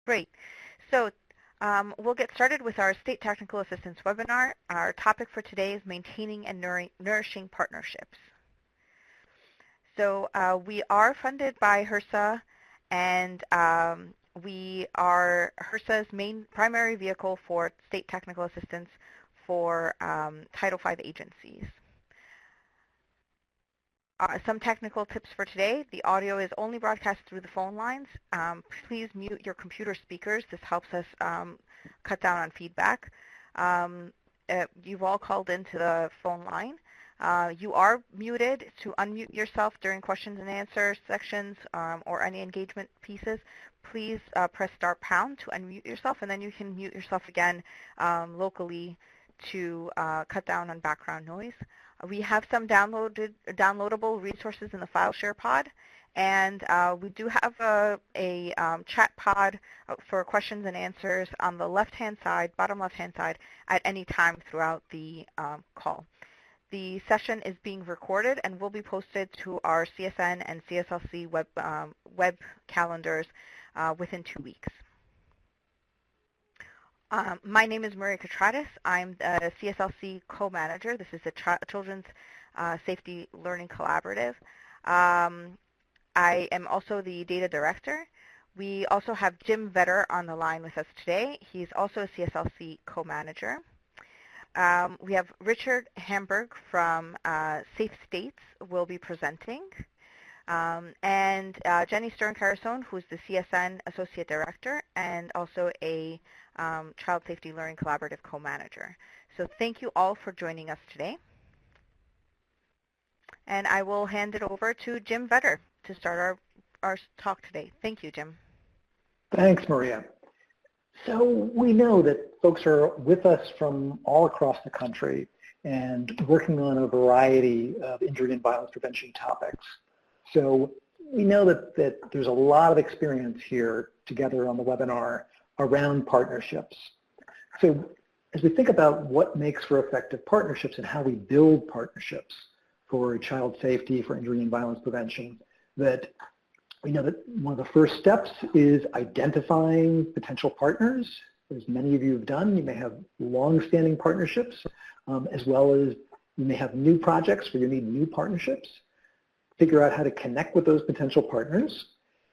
Great. So we'll get started with our State Technical Assistance webinar. Our topic for today is maintaining and nourishing partnerships. So we are funded by HRSA, and we are HRSA's main primary vehicle for state technical assistance for Title V agencies. Some technical tips for today. The audio is only broadcast through the phone lines. Please mute your computer speakers. This helps us cut down on feedback. You've all called into the phone line. You are muted. To unmute yourself during questions and answer sections or any engagement pieces, please press *# to unmute yourself, and then you can mute yourself again locally to cut down on background noise. We have some downloadable resources in the file share pod, and we do have a chat pod for questions and answers on the left-hand side, bottom left-hand side, at any time throughout the call. The session is being recorded and will be posted to our CSN and CSLC web calendars within 2 weeks. My name is Maria Katratis. I'm the CSLC co-manager. This is the Children's Safety Learning Collaborative. I am also the data director. We also have Jim Vetter on the line with us today. He's also a CSLC co-manager. We have Richard Hamburg from Safe States will be presenting. And Jenny Stern-Carusone, who's the CSN Associate Director and also a Child Safety Learning Collaborative co-manager. So thank you all for joining us today. And I will hand it over to Jim Vetter to start our talk today. Thank you, Jim. Thanks, Maria. So we know that folks are with us from all across the country and working on a variety of injury and violence prevention topics. So we know that there's a lot of experience here together on the webinar around partnerships. So as we think about what makes for effective partnerships and how we build partnerships for child safety, for injury and violence prevention, that we know that one of the first steps is identifying potential partners. As many of you have done, you may have long-standing partnerships, as well as you may have new projects where you need new partnerships. Figure out how to connect with those potential partners,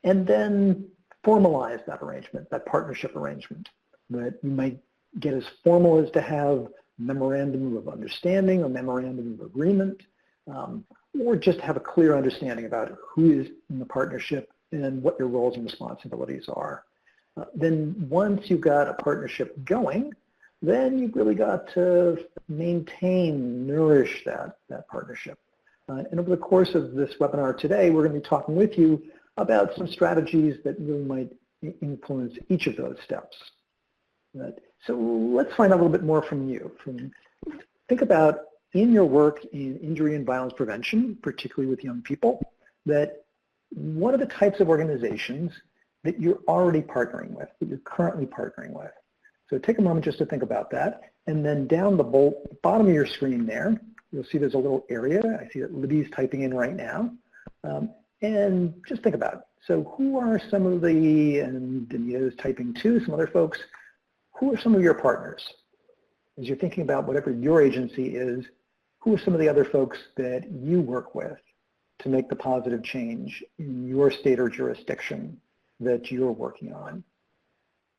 and then formalize that arrangement, that partnership arrangement. That you might get as formal as to have memorandum of understanding or memorandum of agreement, or just have a clear understanding about who is in the partnership and what your roles and responsibilities are. Then once you've got a partnership going, then you've really got to maintain, nourish that partnership. And over the course of this webinar today, we're going to be talking with you about some strategies that really might influence each of those steps. So let's find out a little bit more from you. Think about in your work in injury and violence prevention, particularly with young people, that what are the types of organizations that you're already partnering with, that you're currently partnering with? So take a moment just to think about that. And then down the bottom of your screen there, you'll see there's a little area. I see that Libby's typing in right now. And just think about it. So who are some of the, and Danita's typing too, some other folks, who are some of your partners? As you're thinking about whatever your agency is, who are some of the other folks that you work with to make the positive change in your state or jurisdiction that you're working on?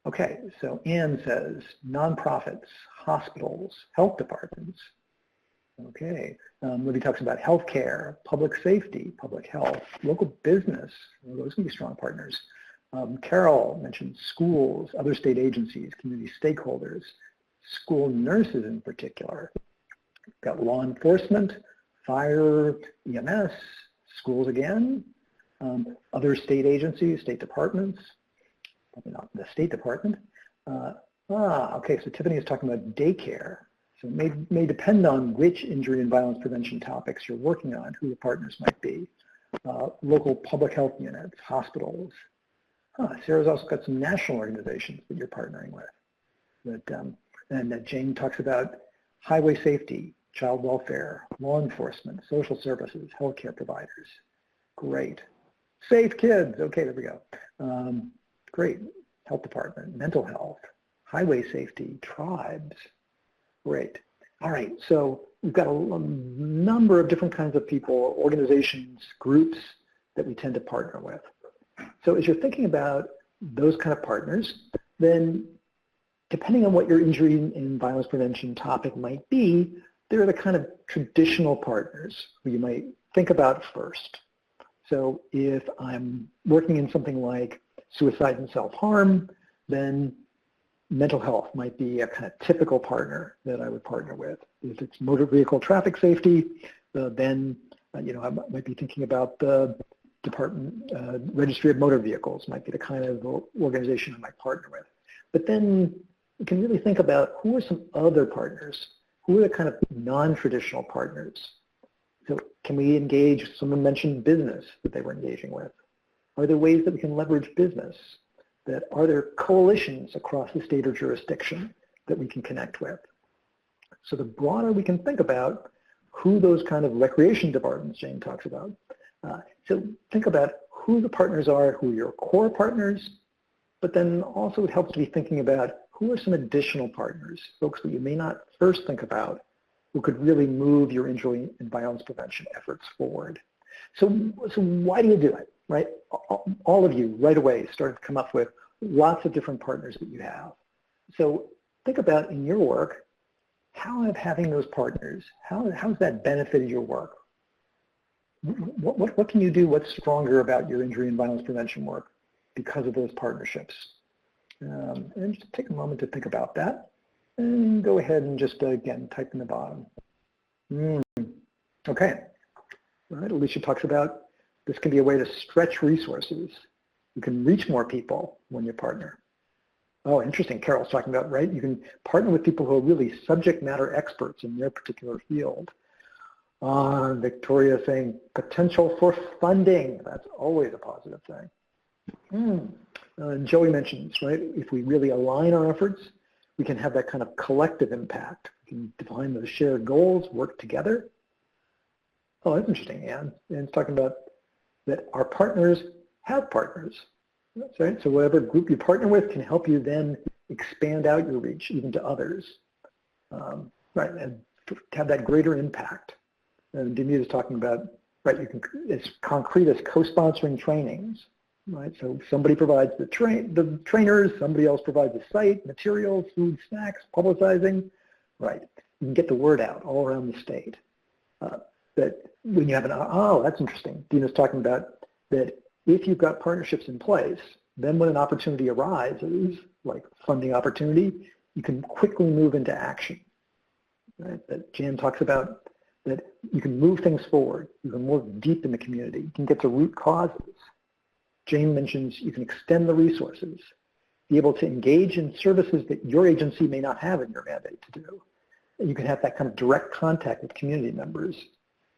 Okay, so Ann says nonprofits, hospitals, health departments. Okay, Libby talks about healthcare, public safety, public health, local business. Well, those can be strong partners. Carol mentioned schools, other state agencies, community stakeholders, school nurses in particular. We've got law enforcement, fire, EMS, schools again, other state agencies, state departments, probably not the State Department. Okay, so Tiffany is talking about daycare. So it may depend on which injury and violence prevention topics you're working on, who the partners might be. Local public health units, hospitals. Sarah's also got some national organizations that you're partnering with. And Jane talks about highway safety, child welfare, law enforcement, social services, healthcare providers. Great. Safe kids. Okay, there we go. Great. health department, mental health, highway safety, tribes. Great. All right, so we've got a number of different kinds of people, organizations, groups that we tend to partner with. So as you're thinking about those kind of partners, then depending on what your injury and violence prevention topic might be, there are the kind of traditional partners who you might think about first. So if I'm working in something like suicide and self-harm, then mental health might be a kind of typical partner that I would partner with. If it's motor vehicle traffic safety, then I might be thinking about the Department Registry of Motor Vehicles might be the kind of organization I might partner with. But then you can really think about who are some other partners, who are the kind of non-traditional partners. So can we engage, someone mentioned business that they were engaging with. Are there ways that we can leverage business? Are there coalitions across the state or jurisdiction that we can connect with? So the broader we can think about who those kind of recreation departments Jane talks about. So think about who the partners are, who are your core partners, but then also it helps to be thinking about who are some additional partners, folks that you may not first think about, who could really move your injury and violence prevention efforts forward. So why do you do it, right? All of you right away started to come up with lots of different partners that you have. So think about in your work, how have having those partners, how's that benefited your work? What can you do, what's stronger about your injury and violence prevention work because of those partnerships? And just take a moment to think about that. And go ahead and just, again, type in the bottom. Okay. All right, Alicia talks about this can be a way to stretch resources. You can reach more people when you partner. Oh, interesting. Carol's talking about, right? You can partner with people who are really subject matter experts in their particular field. Victoria saying potential for funding. That's always a positive thing. Joey mentions, right, if we really align our efforts, we can have that kind of collective impact. We can define those shared goals, work together. Oh, that's interesting, Anne. Anne's talking about that our partners have partners. That's right. So whatever group you partner with can help you then expand out your reach even to others, right, and to have that greater impact. And Denise is talking about, right, you can, it's concrete as co-sponsoring trainings, right? So somebody provides the trainers, somebody else provides the site, materials, food, snacks, publicizing, right? You can get the word out all around the state. That when you have that's interesting. Dina's talking about that if you've got partnerships in place, then when an opportunity arises, like funding opportunity, you can quickly move into action. Right? That Jan talks about that you can move things forward. You can work deep in the community. You can get to root causes. Jane mentions you can extend the resources, be able to engage in services that your agency may not have in your mandate to do. You can have that kind of direct contact with community members.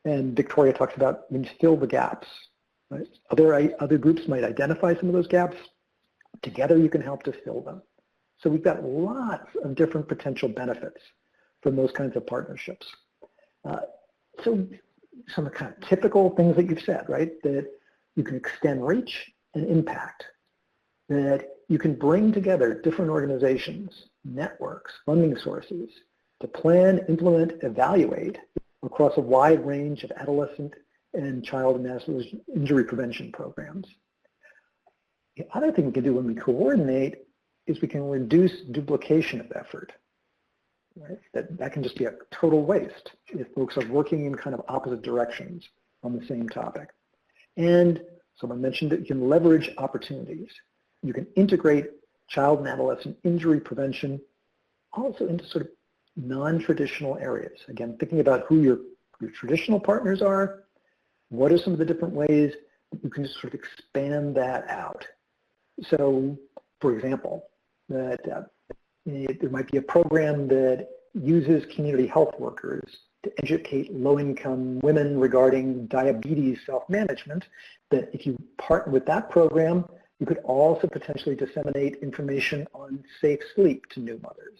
And Victoria talks about when you fill the gaps. Right? Other groups might identify some of those gaps. Together you can help to fill them. So we've got lots of different potential benefits from those kinds of partnerships. So some of the kind of typical things that you've said, right? That you can extend reach and impact. That you can bring together different organizations, networks, funding sources to plan, implement, evaluate across a wide range of adolescent and child and adolescent injury prevention programs. The other thing we can do when we coordinate is we can reduce duplication of effort. Right? That can just be a total waste if folks are working in kind of opposite directions on the same topic. And someone mentioned that you can leverage opportunities. You can integrate child and adolescent injury prevention also into sort of non-traditional areas. Again, thinking about who your traditional partners are, what are some of the different ways that you can just sort of expand that out. So, for example, that there might be a program that uses community health workers to educate low-income women regarding diabetes self-management, that if you partner with that program, you could also potentially disseminate information on safe sleep to new mothers.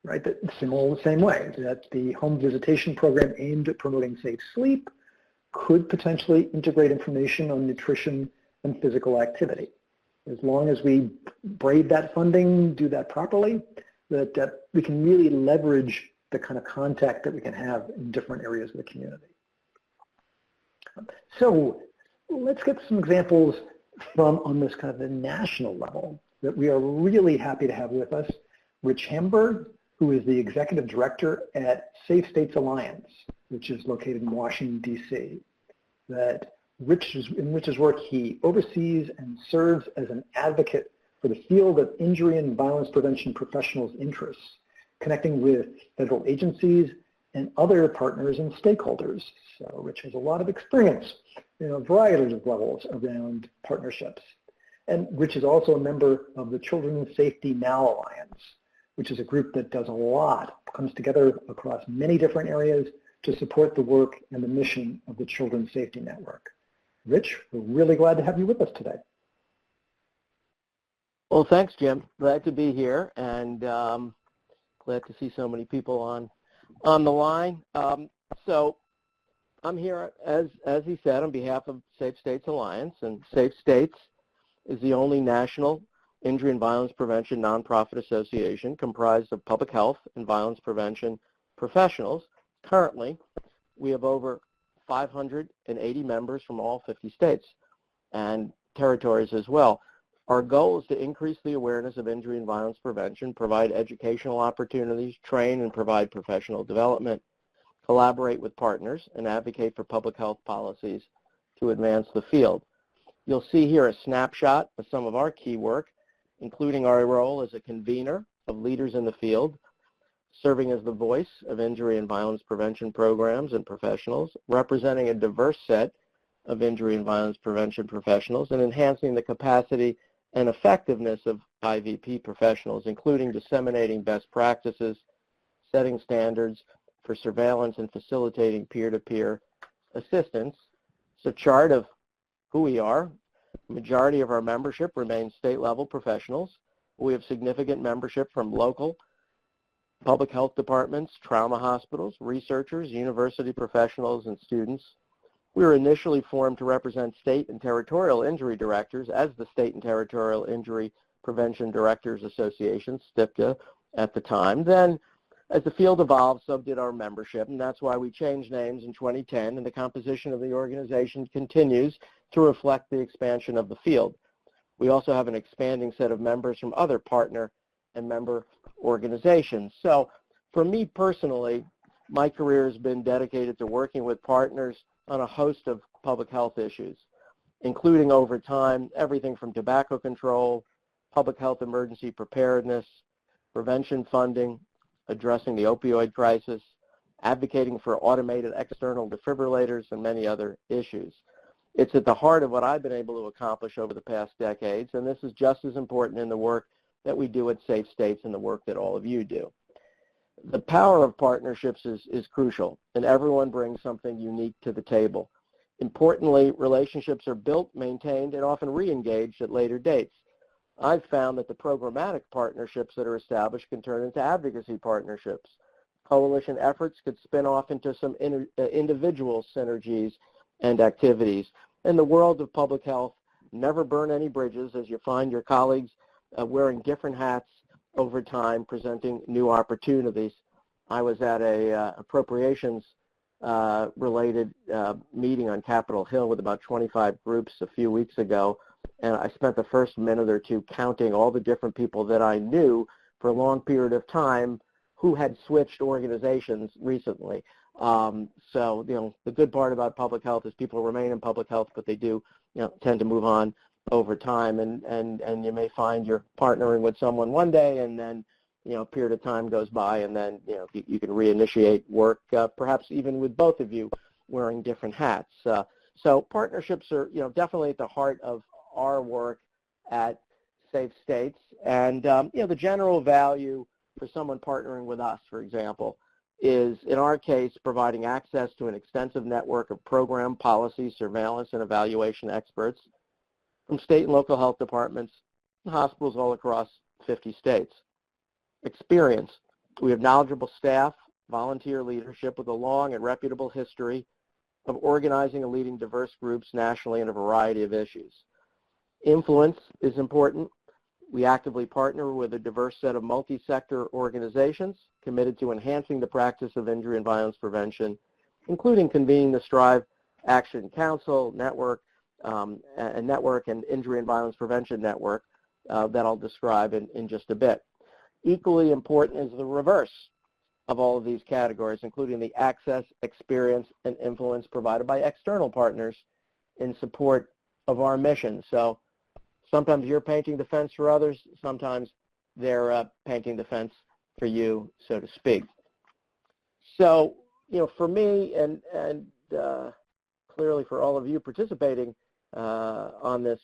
Right, that similar the same way, that the home visitation program aimed at promoting safe sleep could potentially integrate information on nutrition and physical activity. As long as we braid that funding, do that properly, that we can really leverage the kind of contact that we can have in different areas of the community. So let's get some examples from on this kind of the national level that we are really happy to have with us. Rich Hamburg, who is the Executive Director at Safe States Alliance, which is located in Washington, D.C. In Rich's work, he oversees and serves as an advocate for the field of injury and violence prevention professionals' interests, connecting with federal agencies and other partners and stakeholders. So Rich has a lot of experience in a variety of levels around partnerships. And Rich is also a member of the Children's Safety Now Alliance, which is a group that does a lot, comes together across many different areas to support the work and the mission of the Children's Safety Network. Rich, we're really glad to have you with us today. Well, thanks, Jim. Glad to be here, and glad to see so many people on the line. So I'm here, as he said, on behalf of Safe States Alliance, and Safe States is the only national injury and violence prevention nonprofit association comprised of public health and violence prevention professionals. Currently, we have over 580 members from all 50 states and territories as well. Our goal is to increase the awareness of injury and violence prevention, provide educational opportunities, train and provide professional development, collaborate with partners, and advocate for public health policies to advance the field. You'll see here a snapshot of some of our key work, including our role as a convener of leaders in the field, serving as the voice of injury and violence prevention programs and professionals, representing a diverse set of injury and violence prevention professionals, and enhancing the capacity and effectiveness of IVP professionals, including disseminating best practices, setting standards for surveillance, and facilitating peer-to-peer assistance. It's a chart of who we are. The majority of our membership remains state-level professionals. We have significant membership from local public health departments, trauma hospitals, researchers, university professionals, and students. We were initially formed to represent state and territorial injury directors as the State and Territorial Injury Prevention Directors Association, STIPTA, at the time. Then, as the field evolved, so did our membership, and that's why we changed names in 2010, and the composition of the organization continues to reflect the expansion of the field. We also have an expanding set of members from other partner and member organizations. So for me personally, my career has been dedicated to working with partners on a host of public health issues, including over time everything from tobacco control, public health emergency preparedness, prevention funding, addressing the opioid crisis, advocating for automated external defibrillators, and many other issues. It's at the heart of what I've been able to accomplish over the past decades, and this is just as important in the work that we do at Safe States and the work that all of you do. The power of partnerships is crucial, and everyone brings something unique to the table. Importantly, relationships are built, maintained, and often re-engaged at later dates. I've found that the programmatic partnerships that are established can turn into advocacy partnerships. Coalition efforts could spin off into some individual synergies and activities. In the world of public health, never burn any bridges, as you find your colleagues wearing different hats over time, presenting new opportunities. I was at a appropriations related meeting on Capitol Hill with about 25 groups a few weeks ago, and I spent the first minute or two counting all the different people that I knew for a long period of time who had switched organizations recently. So, the good part about public health is people remain in public health, but they do, tend to move on over time, and you may find you're partnering with someone one day, and then, a period of time goes by, and then, you can reinitiate work, perhaps even with both of you wearing different hats. So partnerships are, definitely at the heart of our work at Safe States, and, the general value for someone partnering with us, for example, is, in our case, providing access to an extensive network of program, policy, surveillance, and evaluation experts from state and local health departments and hospitals all across 50 states. Experience. We have knowledgeable staff, volunteer leadership with a long and reputable history of organizing and leading diverse groups nationally in a variety of issues. Influence is important. We actively partner with a diverse set of multi-sector organizations committed to enhancing the practice of injury and violence prevention, including convening the STRIVE Action Council network, and Injury and Violence Prevention Network that I'll describe in just a bit. Equally important is the reverse of all of these categories, including the access, experience, and influence provided by external partners in support of our mission. So sometimes you're painting the fence for others, sometimes they're painting the fence for you, so to speak. So, for me and clearly for all of you participating on this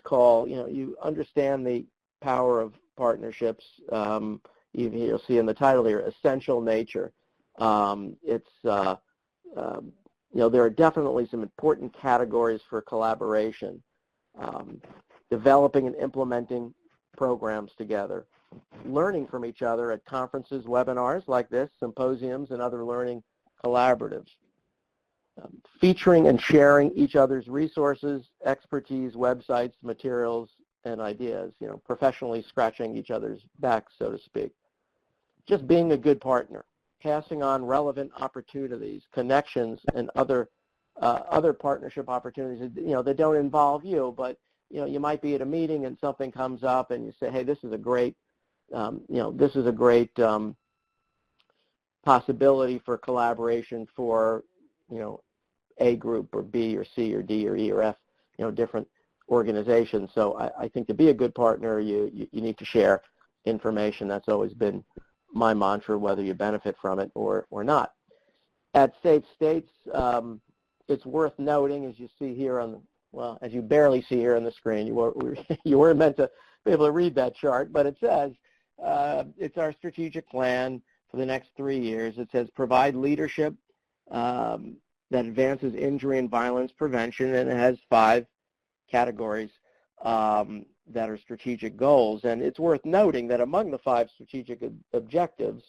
call, you understand the power of partnerships. You'll see in the title here, essential nature. There are definitely some important categories for collaboration. Developing and implementing programs together, learning from each other at conferences, webinars like this, symposiums, and other learning collaboratives. Featuring and sharing each other's resources, expertise, websites, materials, and ideas, professionally scratching each other's backs, so to speak. Just being a good partner, passing on relevant opportunities, connections, and other partnership opportunities, that don't involve you, but you might be at a meeting and something comes up and you say, hey, this is a great, possibility for collaboration for, A group or B or C or D or E or F, different organizations. So I think to be a good partner, you need to share information. That's always been my mantra, whether you benefit from it or not. At Safe States, it's worth noting, as you see here as you barely see here on the screen, you weren't meant to be able to read that chart, but it says it's our strategic plan for the next 3 years. It says provide leadership that advances injury and violence prevention, and it has 5 categories that are strategic goals. And it's worth noting that among the 5 strategic objectives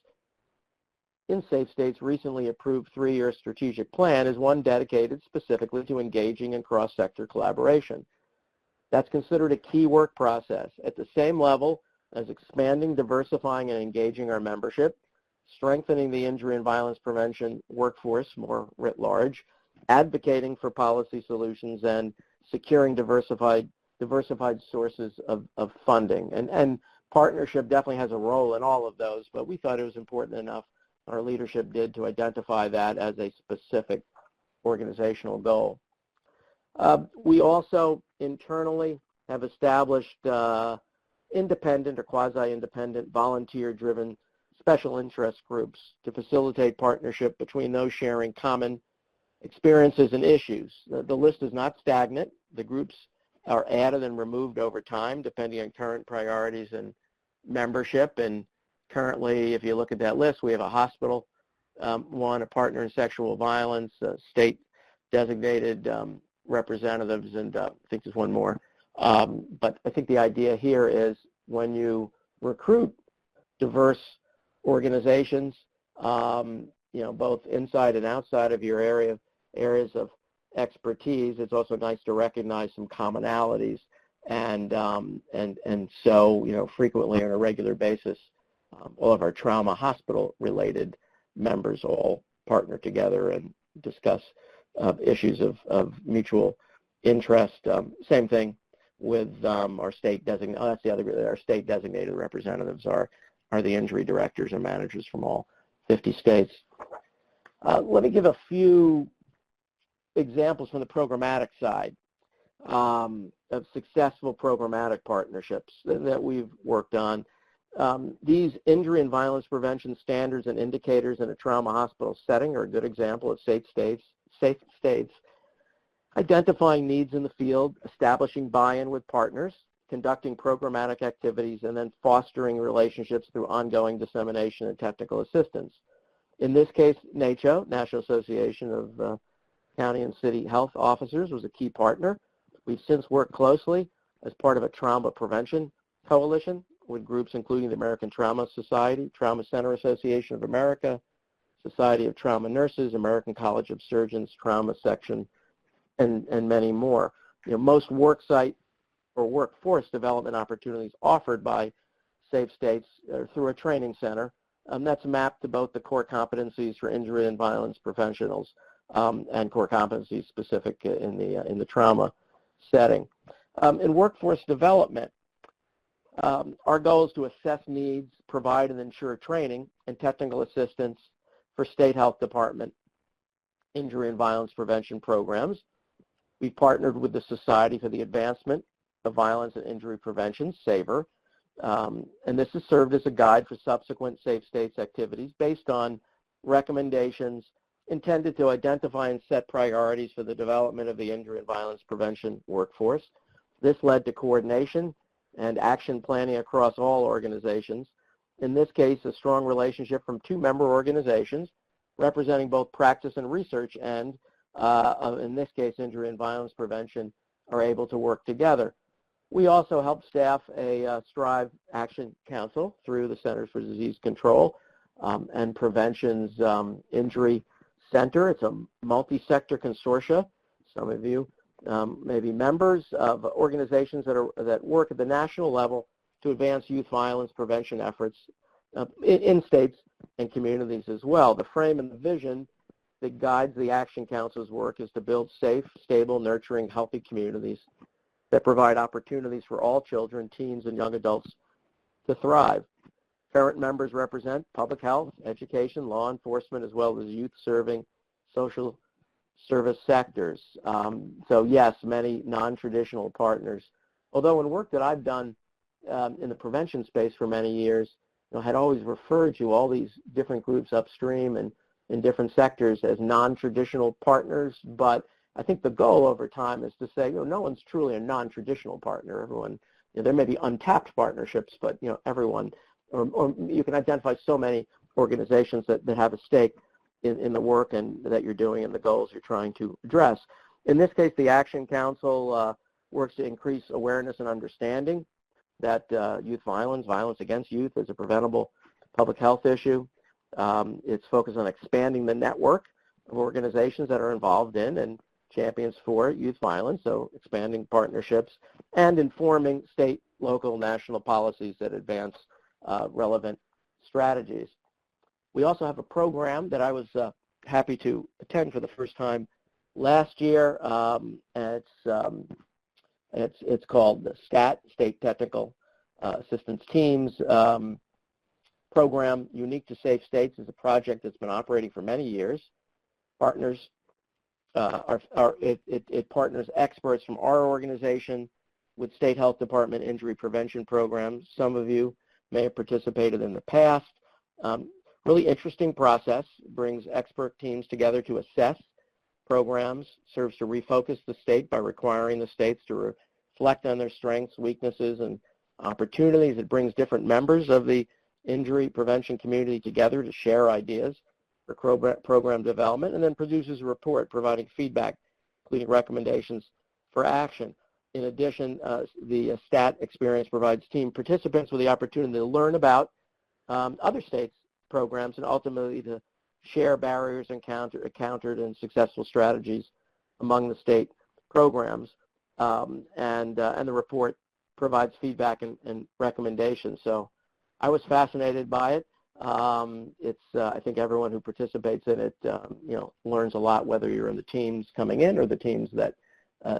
in Safe States' recently approved 3-year strategic plan is one dedicated specifically to engaging in cross-sector collaboration. That's considered a key work process at the same level as expanding, diversifying, and engaging our membership, strengthening the injury and violence prevention workforce more writ large, advocating for policy solutions, and securing diversified sources of funding. And partnership definitely has a role in all of those, but we thought it was important enough, our leadership did, to identify that as a specific organizational goal. We also internally have established independent or quasi-independent, volunteer-driven special interest groups to facilitate partnership between those sharing common experiences and issues. The list is not stagnant. The groups are added and removed over time depending on current priorities and membership. And currently, if you look at that list, we have a hospital one, a partner in sexual violence, state designated representatives, and I think there's one more. But I think the idea here is when you recruit diverse organizations, both inside and outside of your areas of expertise, it's also nice to recognize some commonalities, and so frequently on a regular basis, all of our trauma hospital-related members all partner together and discuss issues of mutual interest. Same thing with our state designated. That's the other group. Our state designated representatives are the injury directors and managers from all 50 states. Let me give a few examples from the programmatic side of successful programmatic partnerships that we've worked on. These injury and violence prevention standards and indicators in a trauma hospital setting are a good example of safe states identifying needs in the field, establishing buy-in with partners, conducting programmatic activities, and then fostering relationships through ongoing dissemination and technical assistance. In this case, NACHO, National Association of County and City Health Officers, was a key partner. We've since worked closely as part of a trauma prevention coalition with groups including the American Trauma Society, Trauma Center Association of America, Society of Trauma Nurses, American College of Surgeons, Trauma Section, and many more. Most worksite for workforce development opportunities offered by safe states through a training center. That's mapped to both the core competencies for injury and violence professionals and core competencies specific in the trauma setting. In workforce development, our goal is to assess needs, provide and ensure training and technical assistance for state health department injury and violence prevention programs. We've partnered with the Society for the Advancement of Violence and Injury Prevention, SAVER, and this has served as a guide for subsequent Safe States activities based on recommendations intended to identify and set priorities for the development of the injury and violence prevention workforce. This led to coordination and action planning across all organizations. In this case, a strong relationship from 2 member organizations representing both practice and research, and in this case, injury and violence prevention, are able to work together. We also help staff a STRIVE Action Council through the Centers for Disease Control and Prevention's Injury Center. It's a multi-sector consortia. Some of you may be members of organizations that work at the national level to advance youth violence prevention efforts in states and communities as well. The frame and the vision that guides the Action Council's work is to build safe, stable, nurturing, healthy communities that provide opportunities for all children, teens, and young adults to thrive. Current members represent public health, education, law enforcement, as well as youth-serving social service sectors. So yes, many non-traditional partners. Although in work that I've done in the prevention space for many years, had always referred to all these different groups upstream and in different sectors as non-traditional partners, but I think the goal over time is to say, no one's truly a non-traditional partner. Everyone, there may be untapped partnerships, but everyone, or you can identify so many organizations that have a stake in the work and that you're doing and the goals you're trying to address. In this case, the Action Council works to increase awareness and understanding that youth violence against youth is a preventable public health issue. It's focused on expanding the network of organizations that are involved in and champions for youth violence, so expanding partnerships and informing state, local, national policies that advance relevant strategies. We also have a program that I was happy to attend for the first time last year, and it's called the STAT, State Technical Assistance Teams program, unique to Safe States, is a project that's been operating for many years. Partners it partners experts from our organization with state health department injury prevention programs. Some of you may have participated in the past. Really interesting process, brings expert teams together to assess programs, serves to refocus the state by requiring the states to reflect on their strengths, weaknesses, and opportunities. It brings different members of the injury prevention community together to share ideas for program development, and then produces a report providing feedback, including recommendations for action. In addition, the STAT experience provides team participants with the opportunity to learn about other states' programs and ultimately to share barriers encountered and successful strategies among the state programs. And the report provides feedback and recommendations. So I was fascinated by it. I think everyone who participates in it, learns a lot, whether you're in the teams coming in or the teams that,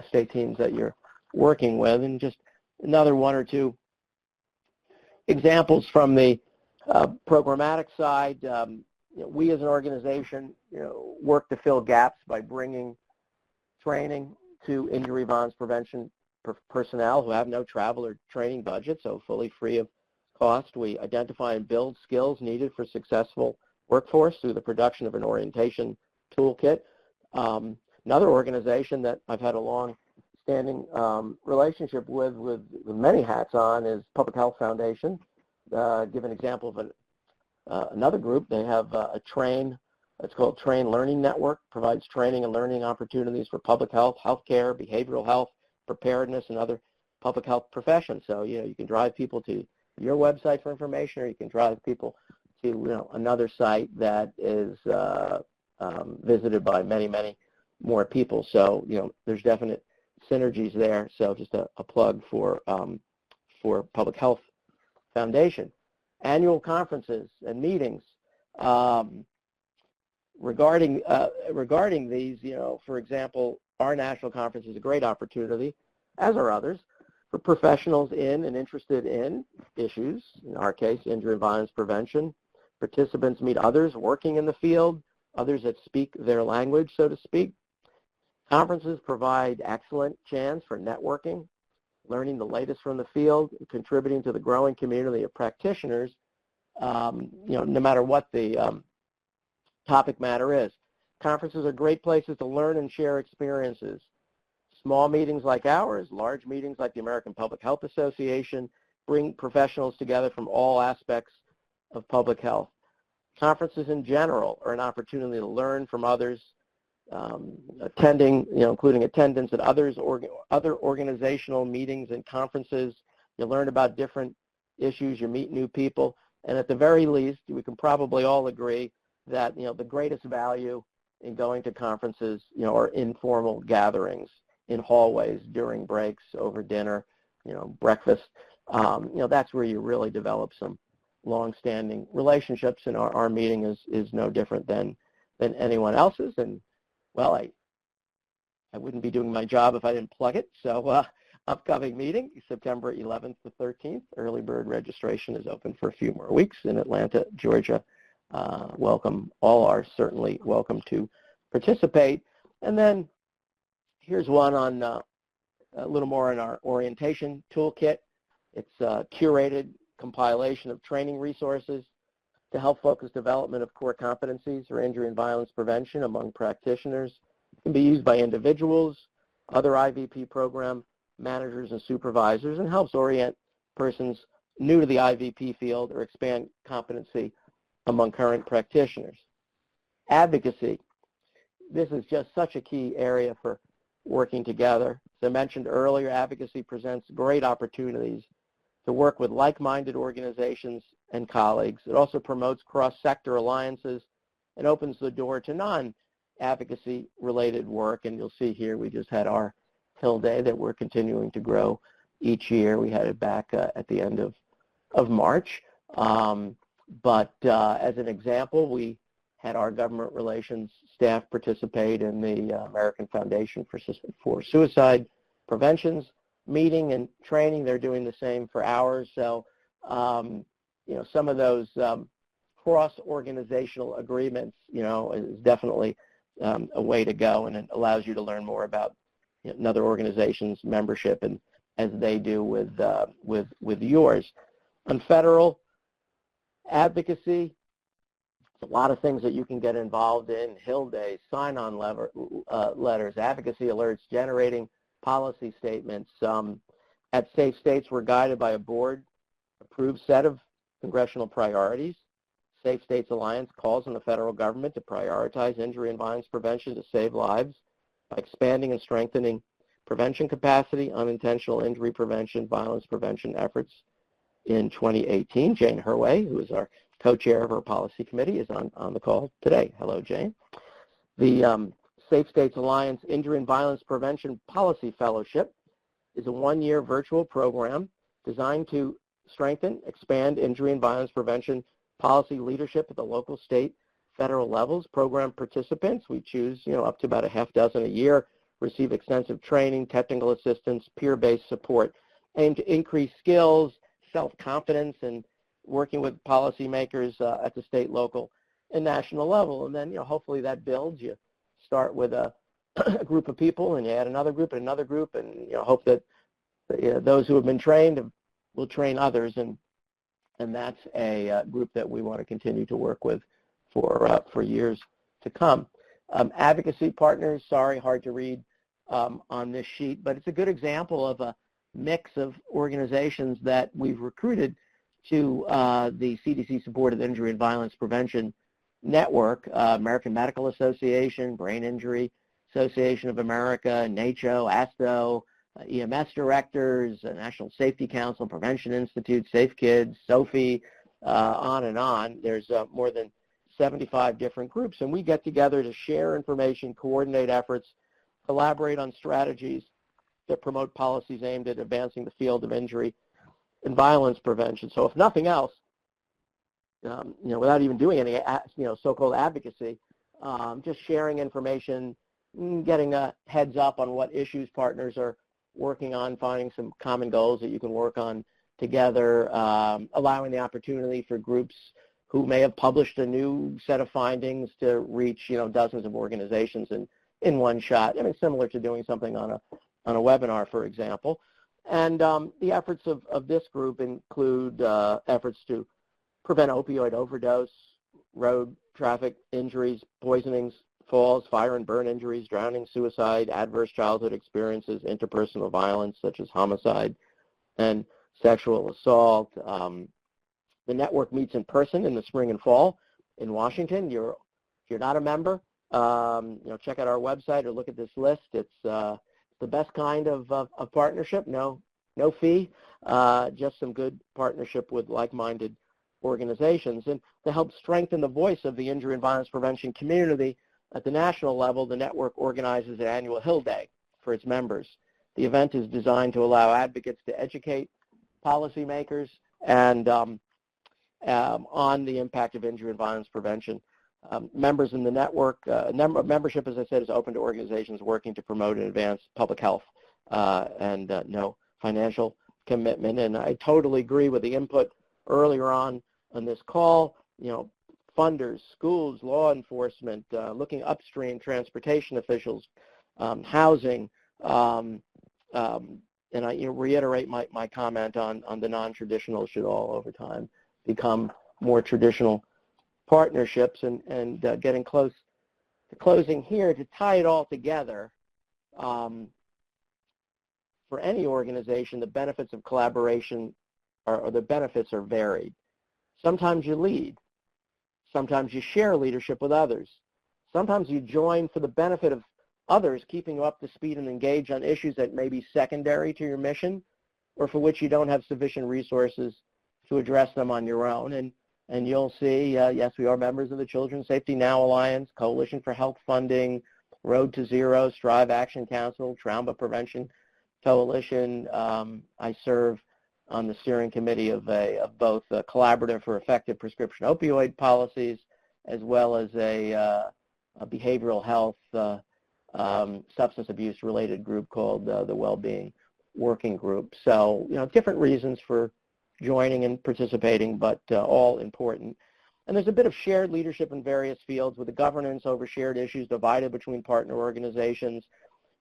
state teams that you're working with. And just another one or two examples from the programmatic side. We as an organization, work to fill gaps by bringing training to injury violence prevention personnel who have no travel or training budget, so fully free of cost. We identify and build skills needed for successful workforce through the production of an orientation toolkit. Another organization that I've had a long-standing relationship with many hats on is Public Health Foundation. Give an example of another group. They have it's called Train Learning Network, provides training and learning opportunities for public health, healthcare, behavioral health, preparedness, and other public health professions. So, you can drive people to your website for information, or you can drive people to, another site that is visited by many, many more people. So, there's definite synergies there. So just a plug for Public Health Foundation. Annual conferences and meetings. Regarding these, for example, our national conference is a great opportunity, as are others, for professionals in and interested in issues, in our case, injury and violence prevention. Participants meet others working in the field, others that speak their language, so to speak. Conferences provide excellent chance for networking, learning the latest from the field, and contributing to the growing community of practitioners, no matter what the topic matter is. Conferences are great places to learn and share experiences. Small meetings like ours, large meetings like the American Public Health Association, bring professionals together from all aspects of public health. Conferences in general are an opportunity to learn from others, attending, including attendance at other organizational meetings and conferences. You learn about different issues, you meet new people, and at the very least, we can probably all agree that, the greatest value in going to conferences, are informal gatherings in hallways, during breaks, over dinner, breakfast. That's where you really develop some long-standing relationships, and our meeting is no different than anyone else's. And, well, I wouldn't be doing my job if I didn't plug it. So upcoming meeting, September 11th to 13th. Early bird registration is open for a few more weeks in Atlanta, Georgia. Welcome. All are certainly welcome to participate. And then here's one on a little more on our orientation toolkit. It's a curated compilation of training resources to help focus development of core competencies for injury and violence prevention among practitioners. It can be used by individuals, other IVP program managers and supervisors, and helps orient persons new to the IVP field or expand competency among current practitioners. Advocacy. This is just such a key area for working together. As I mentioned earlier, advocacy presents great opportunities to work with like-minded organizations and colleagues. It also promotes cross-sector alliances and opens the door to non-advocacy related work. And you'll see here we just had our Hill Day that we're continuing to grow each year. We had it back at the end of March. But as an example, we had our government relations staff participate in the American Foundation for Suicide Prevention's meeting and training. They're doing the same for ours. So, some of those cross-organizational agreements, is definitely a way to go, and it allows you to learn more about another organization's membership and as they do with yours. On federal advocacy, a lot of things that you can get involved in: Hill Days, sign-on letters, advocacy alerts, generating policy statements. At Safe States, we're guided by a board-approved set of congressional priorities. Safe States Alliance calls on the federal government to prioritize injury and violence prevention to save lives by expanding and strengthening prevention capacity, unintentional injury prevention, violence prevention efforts. In 2018, Jane Herway, who is our co-chair of our policy committee, is on the call today. Hello, Jane. The Safe States Alliance Injury and Violence Prevention Policy Fellowship is a one-year virtual program designed to strengthen, expand injury and violence prevention policy leadership at the local, state, federal levels. Program participants, we choose, up to about a half dozen a year, receive extensive training, technical assistance, peer-based support, aimed to increase skills, self-confidence, and working with policymakers at the state, local, and national level. And then, hopefully that builds. You start with a group of people, and you add another group and another group, and hope that those who have been trained will train others. And that's a group that we want to continue to work with for years to come. Advocacy partners, sorry, hard to read on this sheet, but it's a good example of a mix of organizations that we've recruited to the CDC-supported Injury and Violence Prevention Network: American Medical Association, Brain Injury Association of America, NACHO, ASTO, EMS directors, National Safety Council, Prevention Institute, Safe Kids, SOFI, on and on. There's more than 75 different groups, and we get together to share information, coordinate efforts, collaborate on strategies, that promote policies aimed at advancing the field of injury and violence prevention. So if nothing else, without even doing any, so-called advocacy, just sharing information, getting a heads up on what issues partners are working on, finding some common goals that you can work on together, allowing the opportunity for groups who may have published a new set of findings to reach, dozens of organizations in one shot. I mean, similar to doing something on a webinar, for example. And the efforts of this group include efforts to prevent opioid overdose, road traffic injuries, poisonings, falls, fire and burn injuries, drowning, suicide, adverse childhood experiences, interpersonal violence such as homicide and sexual assault. The network meets in person in the spring and fall in Washington. If you're not a member, check out our website or look at this list. It's the best kind of partnership. No fee, just some good partnership with like-minded organizations. And to help strengthen the voice of the injury and violence prevention community at the national level, the network organizes an annual Hill Day for its members. The event is designed to allow advocates to educate policymakers and on the impact of injury and violence prevention. Members in the network, membership, as I said, is open to organizations working to promote and advance public health and no financial commitment. And I totally agree with the input earlier on this call. Funders, schools, law enforcement, looking upstream, transportation officials, housing, and I reiterate my comment on the non-traditional should all over time become more traditional partnerships. And getting close to closing here, to tie it all together, for any organization, the benefits of collaboration or the benefits are varied. Sometimes you lead. Sometimes you share leadership with others. Sometimes you join for the benefit of others, keeping you up to speed and engaged on issues that may be secondary to your mission or for which you don't have sufficient resources to address them on your own. And you'll see, yes, we are members of the Children's Safety Now Alliance, Coalition for Health Funding, Road to Zero, Strive Action Council, Trauma Prevention Coalition. I serve on the steering committee of both a Collaborative for Effective Prescription Opioid Policies as well as a behavioral health substance abuse related group called the Wellbeing Working Group. So, different reasons for joining and participating, but all important. And there's a bit of shared leadership in various fields with the governance over shared issues divided between partner organizations.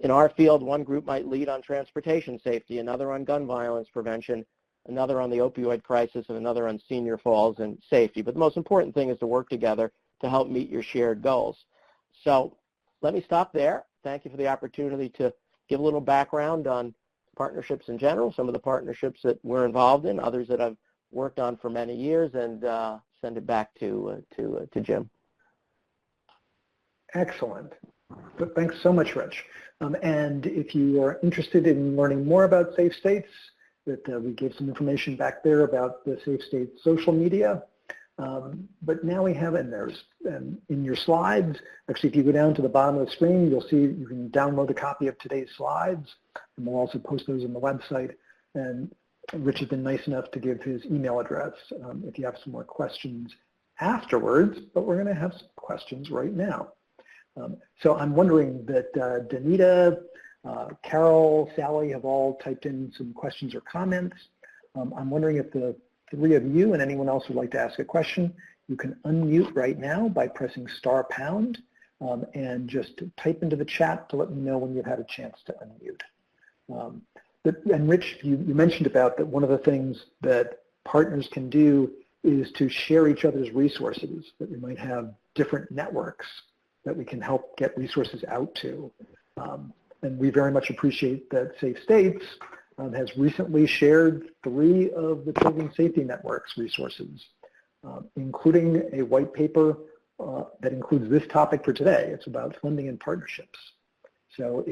In our field, one group might lead on transportation safety, another on gun violence prevention, another on the opioid crisis, and another on senior falls and safety. But the most important thing is to work together to help meet your shared goals. So let me stop there. Thank you for the opportunity to give a little background on partnerships in general, some of the partnerships that we're involved in, others that I've worked on for many years, and send it back to Jim. Excellent. Thanks so much, Rich. And if you are interested in learning more about Safe States, that we gave some information back there about the Safe States social media. But now we have, and there's in your slides, actually if you go down to the bottom of the screen, you'll see you can download a copy of today's slides, and we'll also post those on the website. And Rich has been nice enough to give his email address if you have some more questions afterwards, but we're going to have some questions right now. So I'm wondering that Danita, Carol, Sally have all typed in some questions or comments. I'm wondering if the three of you and anyone else would like to ask a question, you can unmute right now by pressing *# and just type into the chat to let me know when you've had a chance to unmute. And Rich, you mentioned about that one of the things that partners can do is to share each other's resources, that we might have different networks that we can help get resources out to. And we very much appreciate that Safe States has recently shared 3 of the Children's Safety Network's resources, including a white paper that includes this topic for today. It's about funding and partnerships. So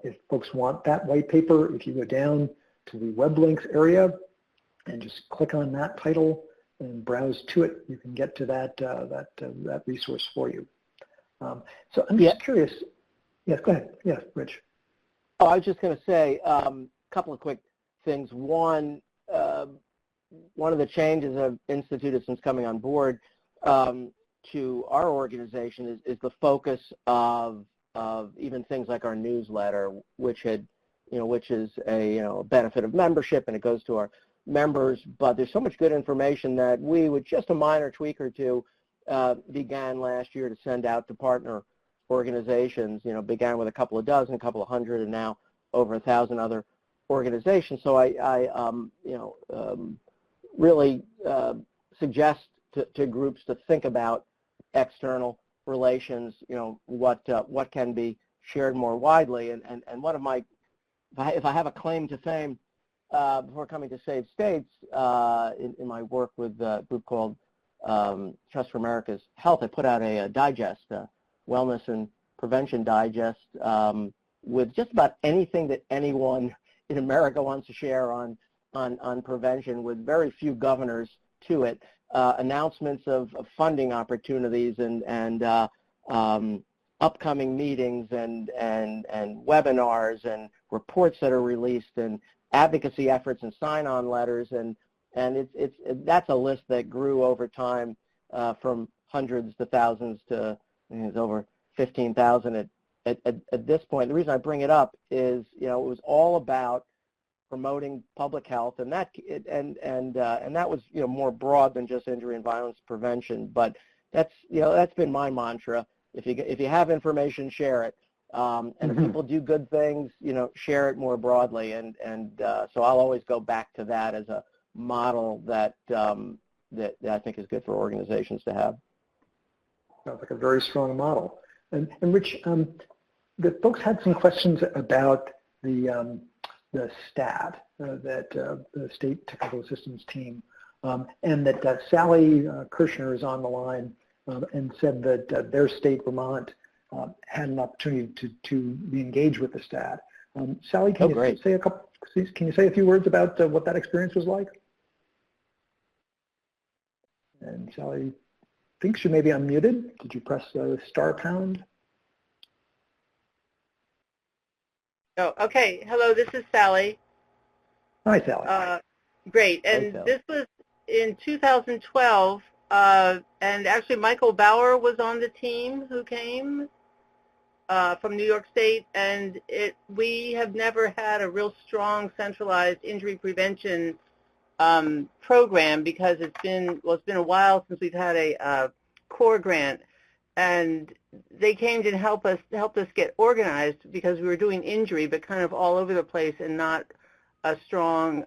if folks want that white paper, if you go down to the web links area and just click on that title and browse to it, you can get to that resource for you. So I'm just curious. Yes, go ahead. Yes, Rich. Oh, I was just going to say a couple of quick things. One of the changes I've instituted since coming on board to our organization is the focus of even things like our newsletter, which is a benefit of membership, and it goes to our members. But there's so much good information that we, with just a minor tweak or two, began last year to send out to partner organizations. Began with a couple of dozen, a couple of hundred, and now over 1,000 other organizations. So I really suggest to groups to think about external relations. What can be shared more widely. And one of my, if I have a claim to fame before coming to Save States, in my work with a group called Trust for America's Health, I put out a digest, Wellness and Prevention Digest, with just about anything that anyone in America wants to share on prevention, with very few governors to it, announcements of funding opportunities and upcoming meetings and webinars and reports that are released and advocacy efforts and sign-on letters, and that's a list that grew over time from hundreds to thousands to it's over 15,000 at this point. The reason I bring it up is it was all about promoting public health, and that was more broad than just injury and violence prevention. But that's been my mantra. If you have information, share it. And if people do good things, share it more broadly. And so I'll always go back to that as a model that I think is good for organizations to have. Sounds like a very strong model. And Rich, the folks had some questions about the STAT, that the State Technical Assistance Team, and that Sally Kirshner is on the line and said that their state, Vermont, had an opportunity to be engaged with the STAT. Sally, can you say a few words about what that experience was like? And Sally thinks you may be unmuted. Did you press star pound? Oh, okay. Hello, this is Sally. Hi, Sally. Great. And this was in 2012, and actually Michael Bauer was on the team who came from New York State, and we have never had a real strong centralized injury prevention program, because it's been a while since we've had a core grant, and they came to help us get organized, because we were doing injury but kind of all over the place and not a strong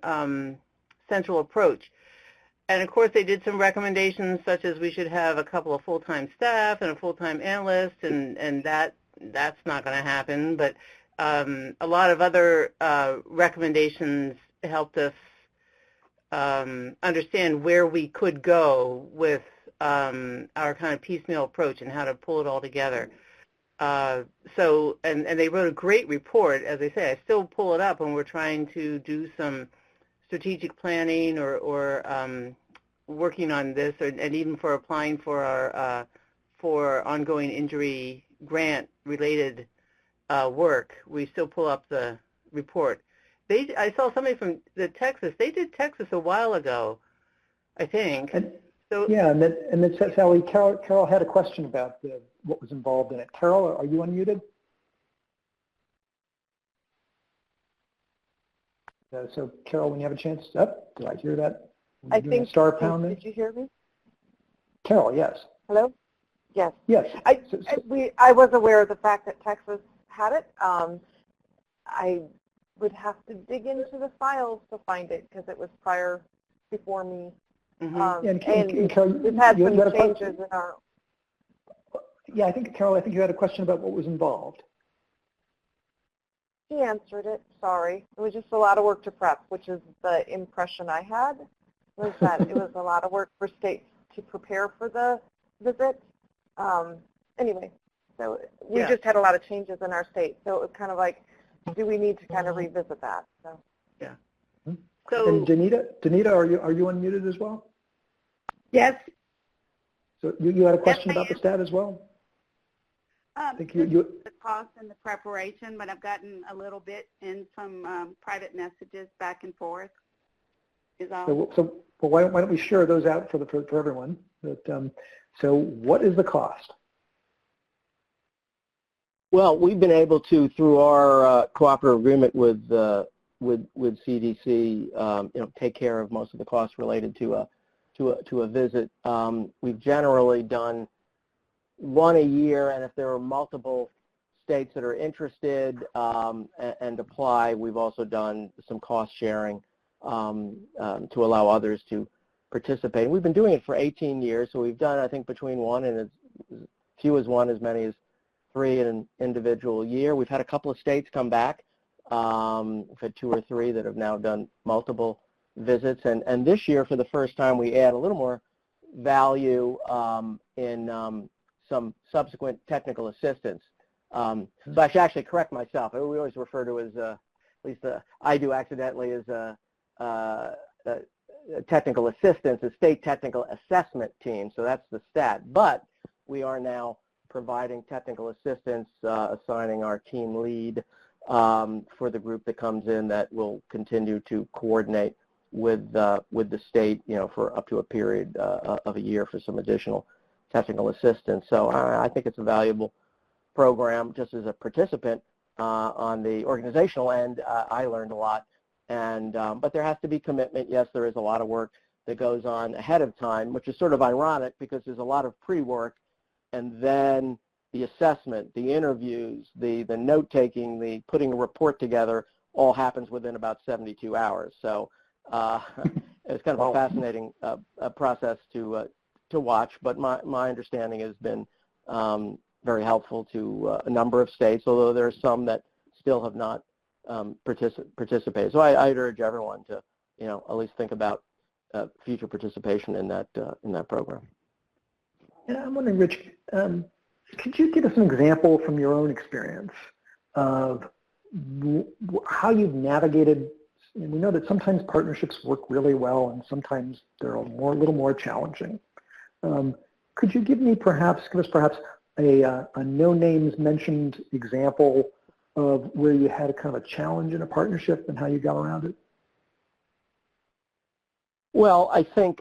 central approach. And of course they did some recommendations, such as we should have a couple of full-time staff and a full-time analyst, and that's not going to happen. But a lot of other recommendations helped us understand where we could go with our kind of piecemeal approach and how to pull it all together. And they wrote a great report. As I say, I still pull it up when we're trying to do some strategic planning or working on this, and even for applying for our for ongoing injury grant related work. We still pull up the report. I saw somebody from Texas. They did Texas a while ago, I think. Yeah, and then Sally, Carol had a question about what was involved in it. Carol, are you unmuted? So Carol, when you have a chance, did I hear that? I think. Star pound. Did you hear me? Carol, yes. Hello. Yes. Yes. I was aware of the fact that Texas had it. I would have to dig into the files to find it, because it was before me. Mm-hmm. And Carol, we've had some changes in our... Yeah, Carol, I think you had a question about what was involved. She answered it, sorry. It was just a lot of work to prep, which is the impression I had, was that it was a lot of work for states to prepare for the visit. Anyway, so we just had a lot of changes in our state, so it was kind of like, do we need to kind of revisit that? So. Yeah. So, and Danita, are you unmuted as well? Yes. So you had a question about the STAT as well? think the cost and the preparation, but I've gotten a little bit in some private messages back and forth. Is all. So why don't we share those out for everyone? So what is the cost? Well, we've been able to, through our cooperative agreement with CDC, take care of most of the costs related to a visit. We've generally done one a year, and if there are multiple states that are interested and apply, we've also done some cost sharing to allow others to participate. We've been doing it for 18 years, so we've done, I think, between one and as few as one, as many as 3 in an individual year. We've had a couple of states come back. We've had 2 or 3 that have now done multiple visits, and this year, for the first time, we add a little more value in some subsequent technical assistance. So I should actually correct myself. We always refer to as, at least I do accidentally, as technical assistance, a state technical assessment team. So that's the STAT. But we are now providing technical assistance, assigning our team lead for the group that comes in that will continue to coordinate with the state, for up to a period of a year for some additional technical assistance. So I think it's a valuable program. Just as a participant on the organizational end, I learned a lot. And but there has to be commitment. Yes, there is a lot of work that goes on ahead of time, which is sort of ironic because there's a lot of pre-work, and then the assessment, the interviews, the note-taking, the putting a report together all happens within about 72 hours. So it's kind of a fascinating process to watch, but my understanding has been very helpful to a number of states, although there are some that still have not participated. So I'd urge everyone to, at least think about future participation in that program. And I'm wondering, Rich, could you give us an example from your own experience of how you've navigated? And we know that sometimes partnerships work really well, and sometimes they're a little more challenging. Could you give us perhaps a no names mentioned example of where you had a kind of a challenge in a partnership and how you got around it? Well, I think,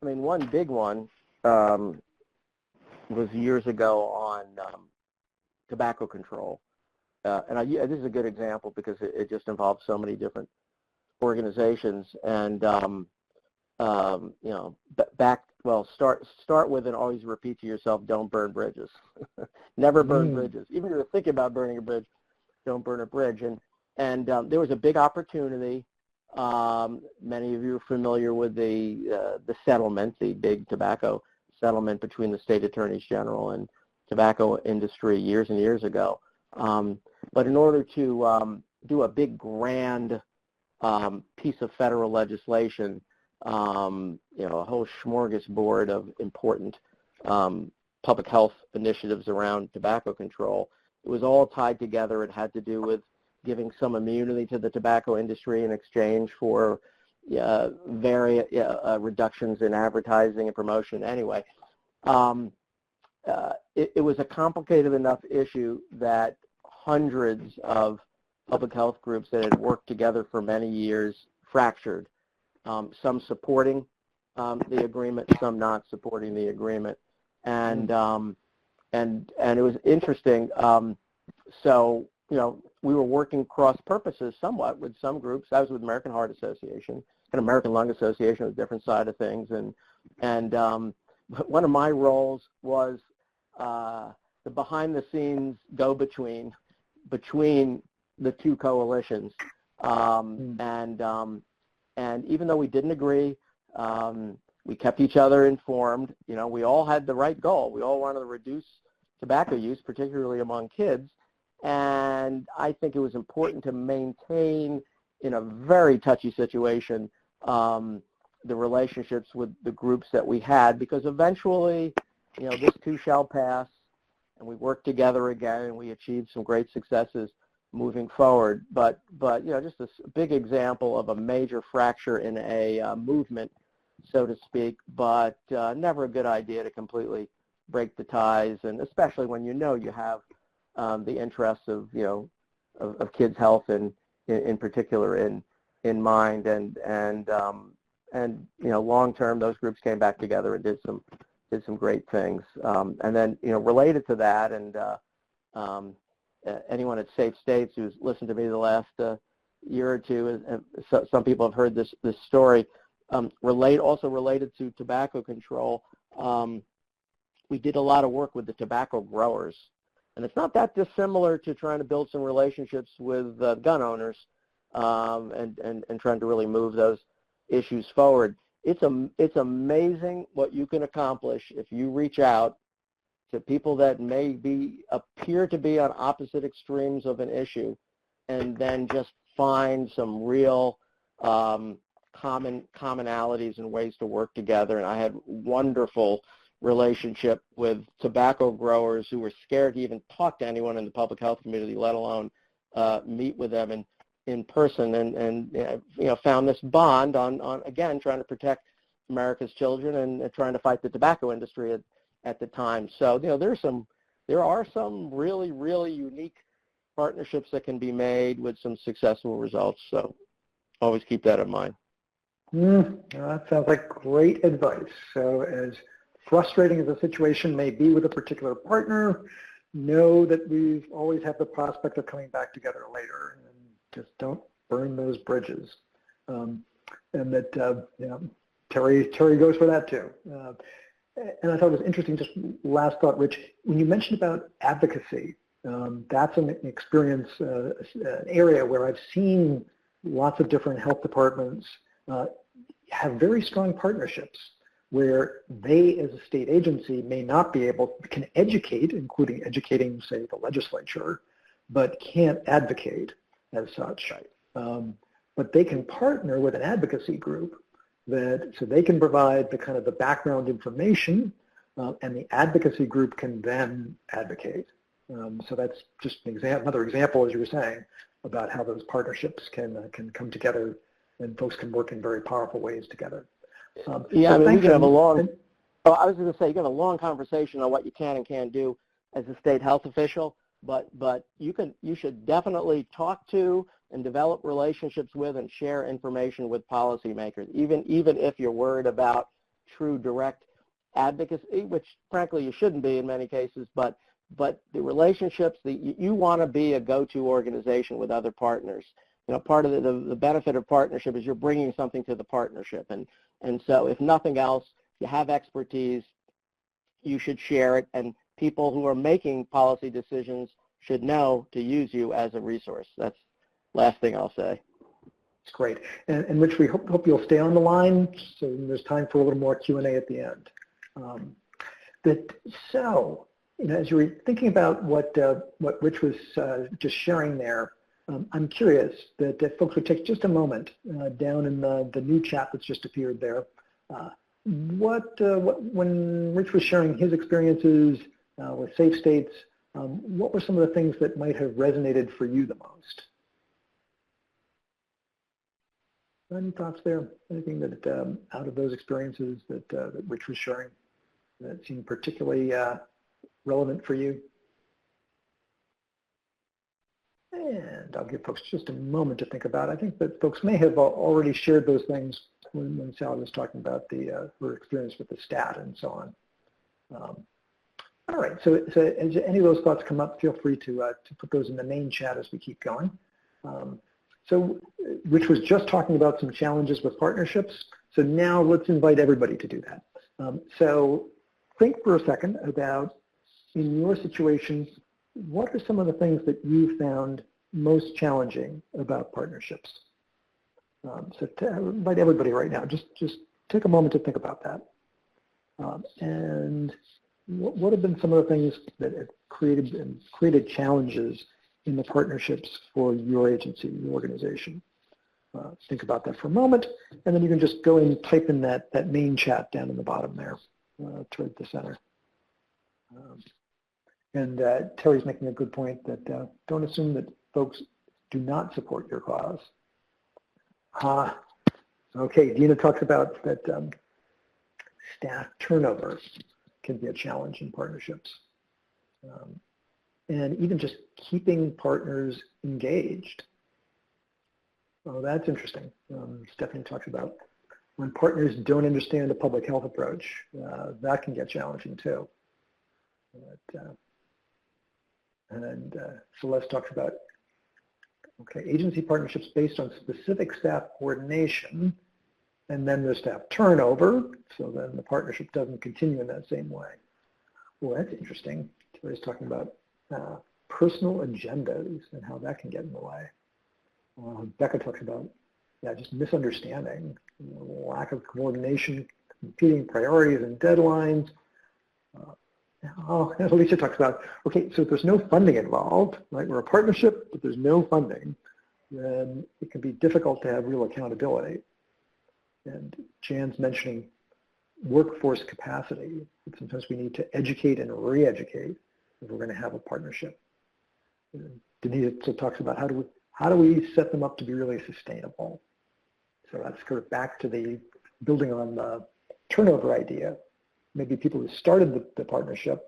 one big one was years ago on tobacco control. And this is a good example because it just involves so many different organizations. And, start with and always repeat to yourself, don't burn bridges. Never burn bridges. Even if you're thinking about burning a bridge, don't burn a bridge. And there was a big opportunity. Many of you are familiar with the settlement, the big tobacco settlement between the state attorneys general and tobacco industry years and years ago. But in order to do a big grand piece of federal legislation, a whole smorgasbord of important public health initiatives around tobacco control, it was all tied together. It had to do with giving some immunity to the tobacco industry in exchange for various reductions in advertising and promotion. Anyway, it was a complicated enough issue that hundreds of public health groups that had worked together for many years fractured, some supporting the agreement, some not supporting the agreement. And it was interesting. So, we were working cross purposes somewhat with some groups. I was with American Heart Association and American Lung Association, a different side of things. And one of my roles was the behind-the-scenes go-between between the two coalitions. And even though we didn't agree, we kept each other informed. We all had the right goal. We all wanted to reduce tobacco use, particularly among kids. And I think it was important to maintain, in a very touchy situation, the relationships with the groups that we had, because eventually, this too shall pass, and we worked together again, and we achieved some great successes moving forward. But just a big example of a major fracture in a movement, so to speak, but never a good idea to completely break the ties, and especially when you know you have the interests of of kids' health in particular in mind, and long term those groups came back together and did some great things, and then related to that, and anyone at Safe States who's listened to me the last year or two, some people have heard this story. Also related to tobacco control, we did a lot of work with the tobacco growers, and it's not that dissimilar to trying to build some relationships with gun owners, and trying to really move those issues forward. It's amazing what you can accomplish if you reach out to people that appear to be on opposite extremes of an issue, and then just find some real commonalities and ways to work together. And I had wonderful relationship with tobacco growers who were scared to even talk to anyone in the public health community, let alone meet with them in person, and found this bond on again trying to protect America's children and trying to fight the tobacco industry at the time. So there are some really, really unique partnerships that can be made with some successful results. So always keep that in mind. That sounds like great advice. So as frustrating as a situation may be with a particular partner, know that we always have the prospect of coming back together later, and just don't burn those bridges. And that Terry goes for that too. And I thought it was interesting, just last thought, Rich, when you mentioned about advocacy, that's an experience, an area where I've seen lots of different health departments have very strong partnerships where they, as a state agency, may not be can educate, including educating, say, the legislature, but can't advocate as such. But they can partner with an advocacy group so they can provide the background information, and the advocacy group can then advocate. So that's just another example, as you were saying, about how those partnerships can come together, and folks can work in very powerful ways together. I mean, we can have a long. I was going to say, you can have a long conversation on what you can and can't do as a state health official, but you should definitely talk to and develop relationships with and share information with policymakers, even if you're worried about true direct advocacy, which frankly you shouldn't be in many cases, but the relationships, you want to be a go-to organization with other partners. Part of the benefit of partnership is you're bringing something to the partnership, and so if nothing else, you have expertise, you should share it, and people who are making policy decisions should know to use you as a resource. That's the last thing I'll say. That's great. And Rich, we hope you'll stay on the line, so there's time for a little more Q&A at the end. As you were thinking about what Rich was just sharing there, I'm curious that if folks would take just a moment down in the new chat that's just appeared there. When Rich was sharing his experiences with Safe States, what were some of the things that might have resonated for you the most? Any thoughts there? Anything that out of those experiences that Rich was sharing that seemed particularly relevant for you? And I'll give folks just a moment to think about it. I think that folks may have already shared those things when Sally was talking about her experience with the STAT and so on. All right, so as any of those thoughts come up, feel free to put those in the main chat as we keep going. So Rich was just talking about some challenges with partnerships. So now let's invite everybody to do that. So think for a second about, in your situation, what are some of the things that you found most challenging about partnerships? So to invite everybody right now, just take a moment to think about that. And what have been some of the things that have created challenges in the partnerships for your agency, your organization? Think about that for a moment, and then you can just go and type in that main chat down in the bottom there toward the center. And Terry's making a good point that don't assume that folks do not support your cause. Okay, Dina talks about that staff turnover. can be a challenge in partnerships. And even just keeping partners engaged. Oh, that's interesting. Stephanie talks about when partners don't understand the public health approach, that can get challenging too. And Celeste talks about, okay, agency partnerships based on specific staff coordination, and then there's staff turnover, so then the partnership doesn't continue in that same way. Well, that's interesting. Terry's talking about personal agendas and how that can get in the way. Becca talks about, just misunderstanding, lack of coordination, competing priorities and deadlines. Alicia talks about, okay, so if there's no funding involved, right? We're a partnership, but there's no funding, then it can be difficult to have real accountability. And Jan's mentioning workforce capacity. Sometimes we need to educate and re-educate if we're going to have a partnership. Denise also talks about how do we set them up to be really sustainable. So that's sort of back to the building on the turnover idea. Maybe people who started the partnership.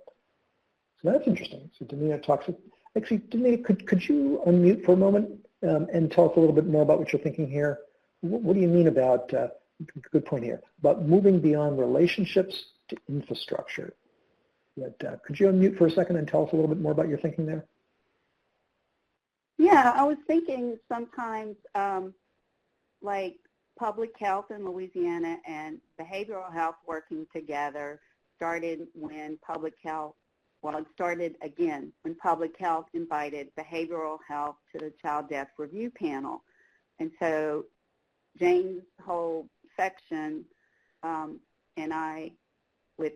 So that's interesting. So Danita talks, actually, Danita, could you unmute for a moment and tell us a little bit more about what you're thinking here? What do you mean about, good point here, about moving beyond relationships to infrastructure? Could you unmute for a second and tell us a little bit more about your thinking there? Yeah, I was thinking sometimes like public health in Louisiana and behavioral health working together started when public health, well, it started again when public health invited behavioral health to the child death review panel. And so Jane's whole section and I with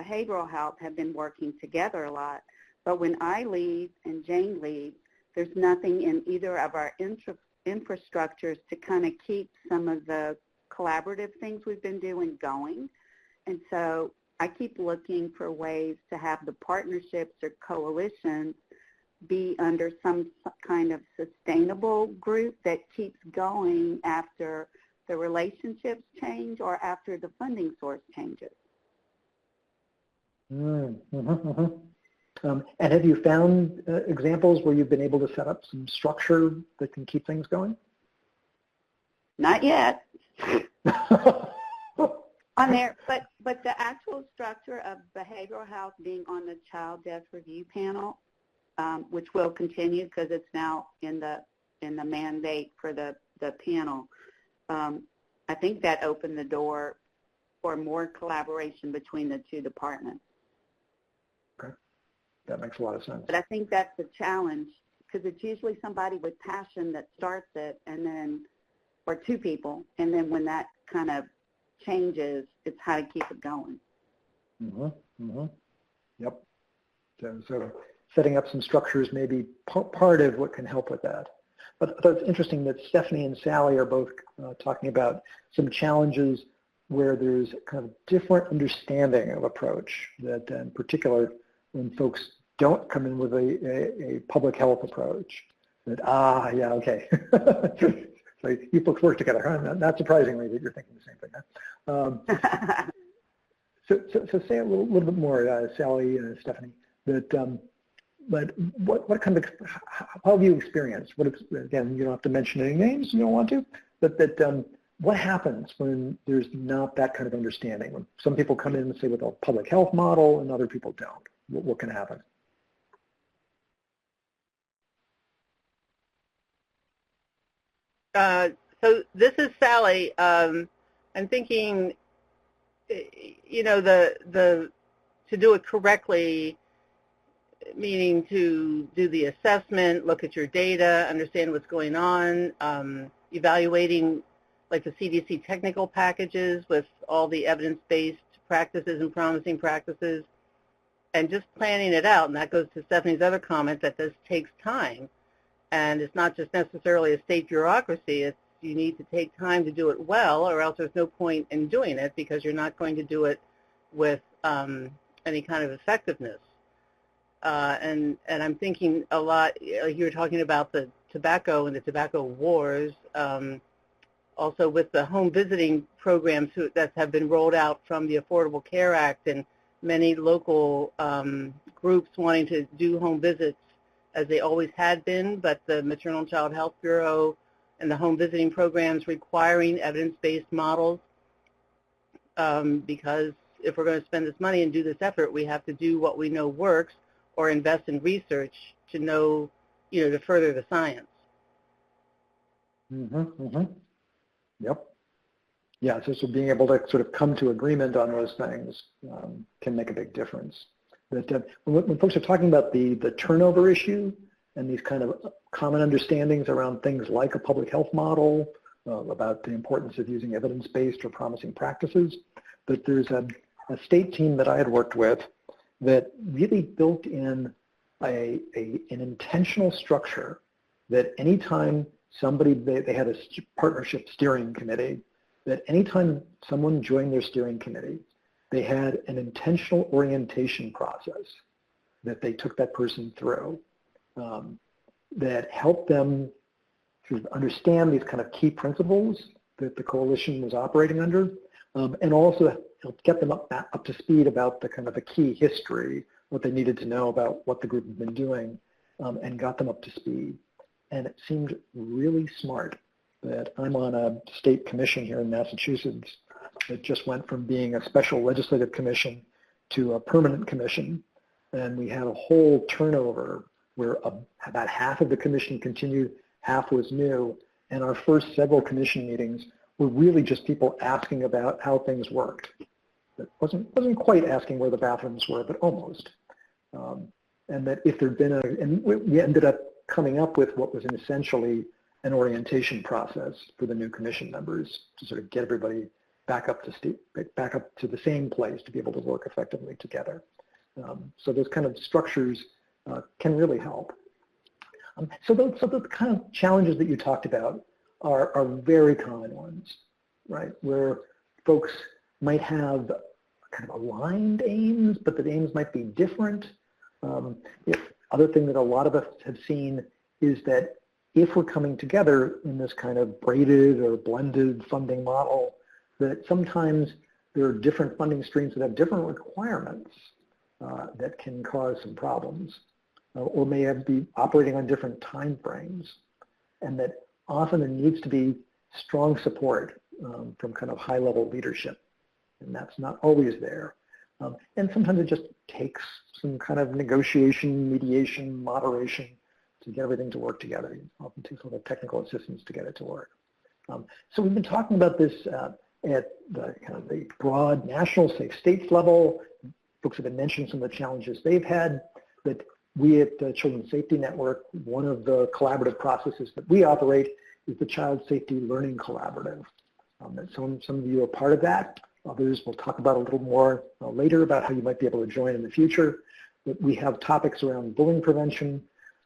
behavioral health have been working together a lot. But when I leave and Jane leaves, there's nothing in either of our infrastructures to kind of keep some of the collaborative things we've been doing going. And so I keep looking for ways to have the partnerships or coalitions be under some kind of sustainable group that keeps going after the relationships change or after the funding source changes. And have you found examples where you've been able to set up some structure that can keep things going? Not yet. On there, but the actual structure of behavioral health being on the child death review panel, which will continue because it's now in the mandate for the panel. I think that opened the door for more collaboration between the two departments. Okay, that makes a lot of sense. But I think that's the challenge because it's usually somebody with passion that starts it, and then, or two people, and then when that kind of changes, it's how to keep it going. Yep. So setting up some structures may be part of what can help with that. But I thought it's interesting that Stephanie and Sally are both talking about some challenges where there's kind of different understanding of approach, that in particular when folks don't come in with a public health approach, that, yeah, okay. So you folks work together, huh? Not surprisingly that you're thinking the same thing, huh? So say a little bit more, Sally and Stephanie, that but what kind of, how have you experienced? Again, you don't have to mention any names, you don't want to, but what happens when there's not that kind of understanding? When some people come in, say, with a public health model and other people don't, what can happen? So this is Sally. I'm thinking, you know, to do it correctly, meaning to do the assessment, look at your data, understand what's going on, evaluating like the CDC technical packages with all the evidence-based practices and promising practices, and just planning it out. And that goes to Stephanie's other comment that this takes time. And it's not just necessarily a state bureaucracy. It's you need to take time to do it well, or else there's no point in doing it because you're not going to do it with any kind of effectiveness. And I'm thinking a lot, like you were talking about the tobacco and the tobacco wars, also with the home visiting programs that have been rolled out from the Affordable Care Act and many local groups wanting to do home visits as they always had been, but the Maternal and Child Health Bureau and the home visiting programs requiring evidence-based models, because if we're going to spend this money and do this effort, we have to do what we know works or invest in research to know, to further the science. Yep. Yeah, so being able to sort of come to agreement on those things can make a big difference. But when folks are talking about the turnover issue and these kind of common understandings around things like a public health model, about the importance of using evidence-based or promising practices, that there's a state team that I had worked with that really built in an intentional structure that anytime somebody, they had a partnership steering committee, that anytime someone joined their steering committee, they had an intentional orientation process that they took that person through that helped them to understand these kind of key principles that the coalition was operating under, and also helped get them up to speed about the kind of the key history, what they needed to know about what the group had been doing, and got them up to speed. And it seemed really smart that I'm on a state commission here in Massachusetts that just went from being a special legislative commission to a permanent commission. And we had a whole turnover where about half of the commission continued, half was new. And our first several commission meetings were really just people asking about how things worked. It wasn't quite asking where the bathrooms were, but almost. And that if there'd been and we ended up coming up with what was essentially an orientation process for the new commission members to sort of get everybody back up to the same place to be able to work effectively together. So those kind of structures can really help. So the kind of challenges that you talked about are very common ones, right? Where folks might have kind of aligned aims, but the aims might be different. Other thing that a lot of us have seen is that if we're coming together in this kind of braided or blended funding model, that sometimes there are different funding streams that have different requirements that can cause some problems, or may be operating on different time frames, and that often there needs to be strong support from kind of high-level leadership, and that's not always there. And sometimes it just takes some kind of negotiation, mediation, moderation to get everything to work together. It often takes a little technical assistance to get it to work. So we've been talking about this at the kind of the broad national, safe states level. Folks have been mentioning some of the challenges they've had. That we at the Children's Safety Network, one of the collaborative processes that we operate is the Child Safety Learning Collaborative. And some of you are part of that. Others we'll talk about a little more later about how you might be able to join in the future. But we have topics around bullying prevention,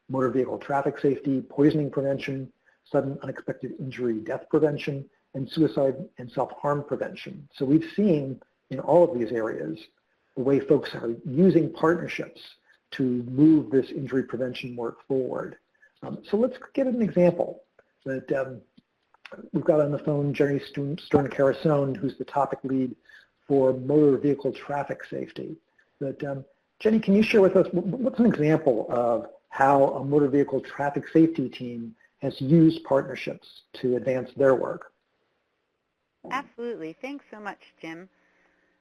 motor vehicle traffic safety, poisoning prevention, sudden unexpected injury death prevention, and suicide and self-harm prevention. So we've seen in all of these areas the way folks are using partnerships to move this injury prevention work forward. So let's get an example that we've got on the phone Jenny Stern-Carusone, who's the topic lead for motor vehicle traffic safety. But Jenny, can you share with us what's an example of how a motor vehicle traffic safety team has used partnerships to advance their work? Absolutely. Thanks so much, Jim.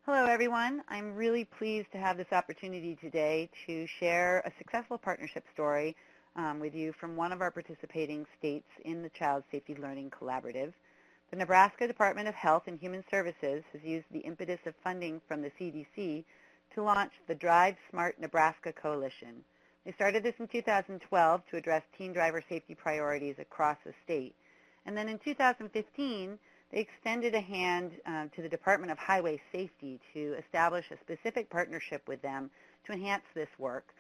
Hello, everyone. I'm really pleased to have this opportunity today to share a successful partnership story with you from one of our participating states in the Child Safety Learning Collaborative. The Nebraska Department of Health and Human Services has used the impetus of funding from the CDC to launch the Drive Smart Nebraska Coalition. They started this in 2012 to address teen driver safety priorities across the state. And then in 2015, they extended a hand to the Department of Highway Safety to establish a specific partnership with them to enhance this work.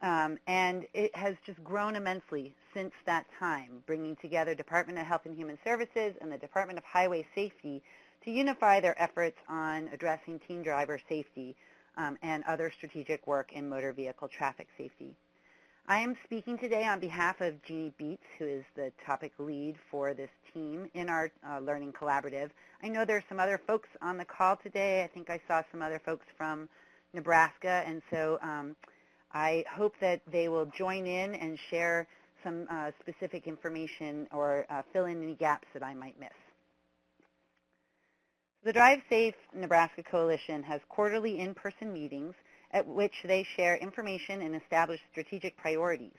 And it has just grown immensely since that time, bringing together Department of Health and Human Services and the Department of Highway Safety to unify their efforts on addressing teen driver safety and other strategic work in motor vehicle traffic safety. I am speaking today on behalf of Jeannie Beets, who is the topic lead for this team in our Learning Collaborative. I know there are some other folks on the call today. I think I saw some other folks from Nebraska, and so I hope that they will join in and share some specific information or fill in any gaps that I might miss. The Drive Safe Nebraska Coalition has quarterly in-person meetings at which they share information and establish strategic priorities.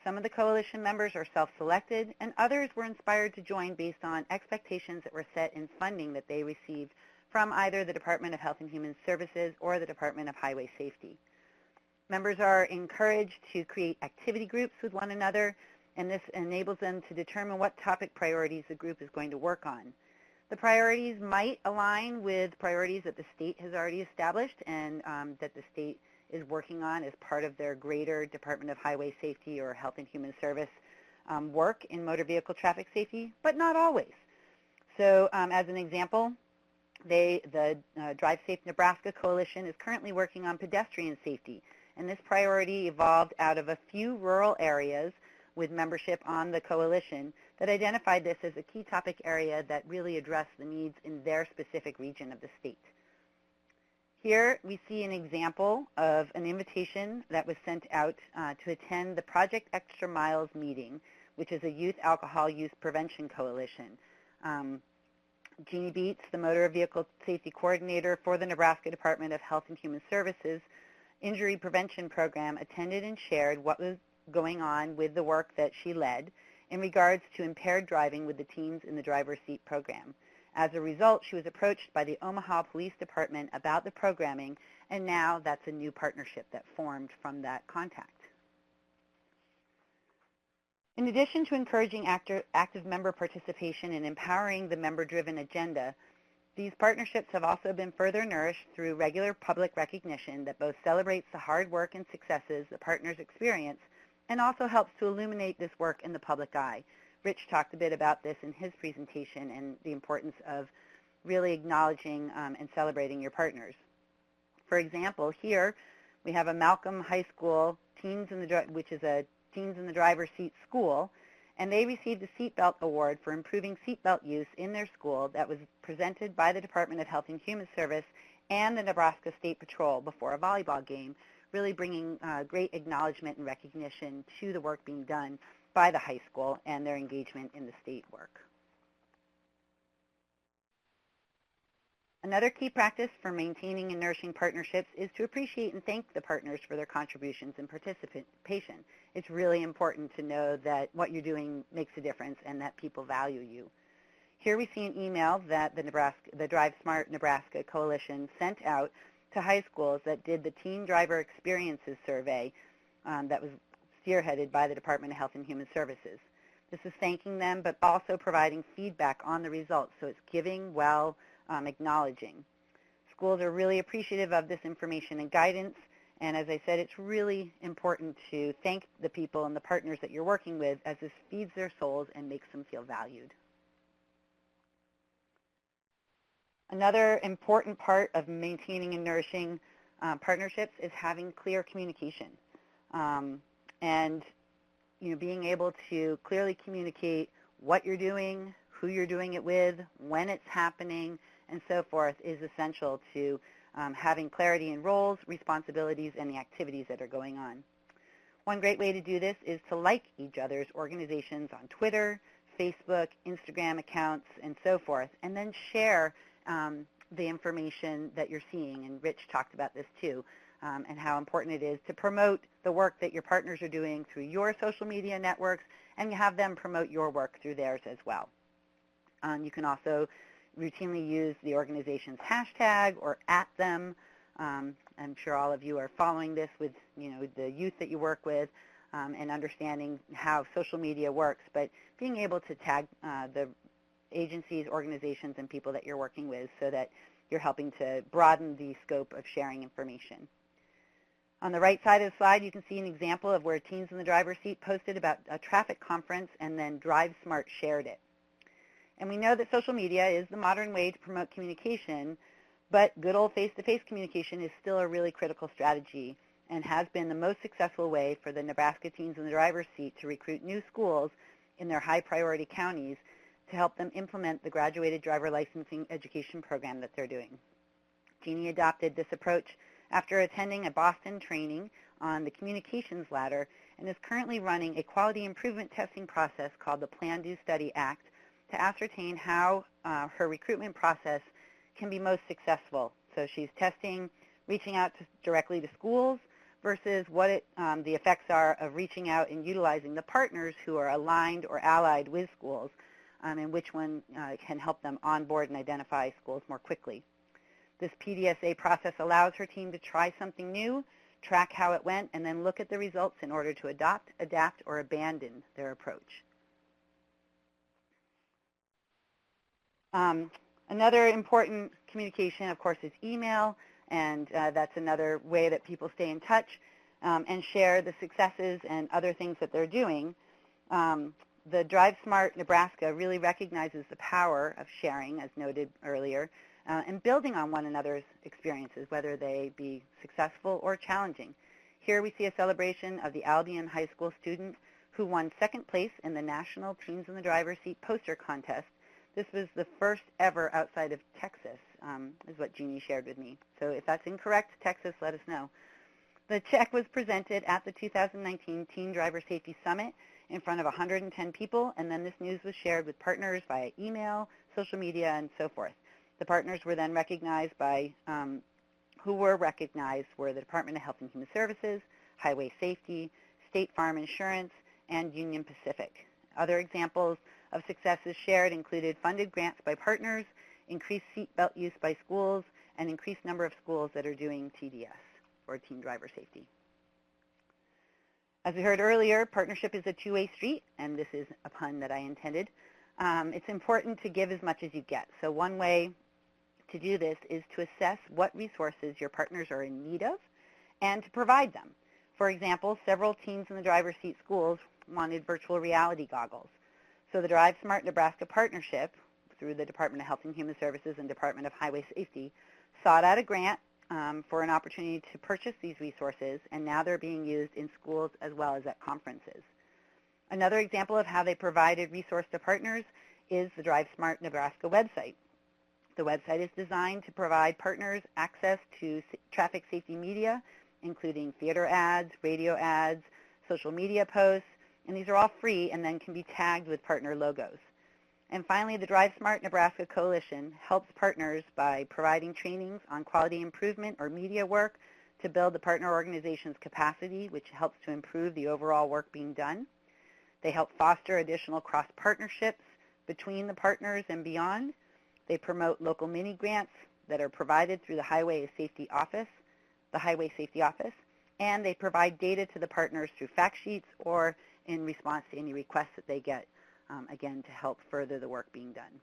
Some of the coalition members are self-selected, and others were inspired to join based on expectations that were set in funding that they received from either the Department of Health and Human Services or the Department of Highway Safety. Members are encouraged to create activity groups with one another, and this enables them to determine what topic priorities the group is going to work on. The priorities might align with priorities that the state has already established and that the state is working on as part of their greater Department of Highway Safety or Health and Human Service work in motor vehicle traffic safety, but not always. So as an example, the Drive Safe Nebraska Coalition is currently working on pedestrian safety, and this priority evolved out of a few rural areas with membership on the coalition that identified this as a key topic area that really addressed the needs in their specific region of the state. Here we see an example of an invitation that was sent out to attend the Project Extra Miles meeting, which is a youth alcohol use prevention coalition. Jeannie Beets, the Motor Vehicle Safety Coordinator for the Nebraska Department of Health and Human Services Injury Prevention Program, attended and shared what was going on with the work that she led in regards to impaired driving with the Teens in the Driver's Seat program. As a result, she was approached by the Omaha Police Department about the programming, and now that's a new partnership that formed from that contact. In addition to encouraging active member participation and empowering the member-driven agenda, these partnerships have also been further nourished through regular public recognition that both celebrates the hard work and successes the partners experience and also helps to illuminate this work in the public eye. Rich talked a bit about this in his presentation and the importance of really acknowledging and celebrating your partners. For example, here we have a Malcolm High School, which is a Teens in the Driver's Seat school, and they received a Seatbelt Award for improving seatbelt use in their school that was presented by the Department of Health and Human Service and the Nebraska State Patrol before a volleyball game, really bringing great acknowledgement and recognition to the work being done by the high school and their engagement in the state work. Another key practice for maintaining and nourishing partnerships is to appreciate and thank the partners for their contributions and participation. It's really important to know that what you're doing makes a difference and that people value you. Here we see an email that the Drive Smart Nebraska Coalition sent out to high schools that did the Teen Driver Experiences Survey that was spearheaded by the Department of Health and Human Services. This is thanking them, but also providing feedback on the results, so it's giving while acknowledging. Schools are really appreciative of this information and guidance, and as I said, it's really important to thank the people and the partners that you're working with, as this feeds their souls and makes them feel valued. Another important part of maintaining and nourishing partnerships is having clear communication. And being able to clearly communicate what you're doing, who you're doing it with, when it's happening, and so forth is essential to having clarity in roles, responsibilities, and the activities that are going on. One great way to do this is to like each other's organizations on Twitter, Facebook, Instagram accounts, and so forth, and then share the information that you're seeing, and Rich talked about this too, and how important it is to promote the work that your partners are doing through your social media networks, and have them promote your work through theirs as well. You can also routinely use the organization's hashtag or @them. I'm sure all of you are following this with the youth that you work with and understanding how social media works, but being able to tag the agencies, organizations, and people that you're working with so that you're helping to broaden the scope of sharing information. On the right side of the slide, you can see an example of where Teens in the Driver's Seat posted about a traffic conference and then Drive Smart shared it. And we know that social media is the modern way to promote communication, but good old face-to-face communication is still a really critical strategy and has been the most successful way for the Nebraska Teens in the Driver's Seat to recruit new schools in their high-priority counties to help them implement the graduated driver licensing education program that they're doing. Jeannie adopted this approach after attending a Boston training on the communications ladder and is currently running a quality improvement testing process called the Plan, Do, Study Act to ascertain how her recruitment process can be most successful. So she's testing reaching out directly to schools versus what the effects are of reaching out and utilizing the partners who are aligned or allied with schools, and which one can help them onboard and identify schools more quickly. This PDSA process allows her team to try something new, track how it went, and then look at the results in order to adopt, adapt, or abandon their approach. Another important communication, of course, is email, and that's another way that people stay in touch and share the successes and other things that they're doing. The Drive Smart Nebraska really recognizes the power of sharing, as noted earlier, and building on one another's experiences, whether they be successful or challenging. Here we see a celebration of the Albion High School student who won second place in the National Teens in the Driver's Seat poster contest. This was the first ever outside of Texas, is what Jeannie shared with me. So if that's incorrect, Texas, let us know. The check was presented at the 2019 Teen Driver Safety Summit in front of 110 people, and then this news was shared with partners via email, social media, and so forth. The partners were then recognized by, who were recognized were the Department of Health and Human Services, Highway Safety, State Farm Insurance, and Union Pacific. Other examples of successes shared included funded grants by partners, increased seatbelt use by schools, and increased number of schools that are doing TDS, or Teen Driver Safety. As we heard earlier, partnership is a two-way street, and this is a pun that I intended. It's important to give as much as you get. So one way to do this is to assess what resources your partners are in need of and to provide them. For example, several teens in the driver's seat schools wanted virtual reality goggles. So the Drive Smart Nebraska partnership through the Department of Health and Human Services and Department of Highway Safety sought out a grant for an opportunity to purchase these resources, and now they're being used in schools as well as at conferences. Another example of how they provided resource to partners is the Drive Smart Nebraska website. The website is designed to provide partners access to traffic safety media, including theater ads, radio ads, social media posts, and these are all free and then can be tagged with partner logos. And finally, the Drive Smart Nebraska Coalition helps partners by providing trainings on quality improvement or media work to build the partner organization's capacity, which helps to improve the overall work being done. They help foster additional cross-partnerships between the partners and beyond. They promote local mini-grants that are provided through the Highway Safety Office, and they provide data to the partners through fact sheets or in response to any requests that they get, again, to help further the work being done.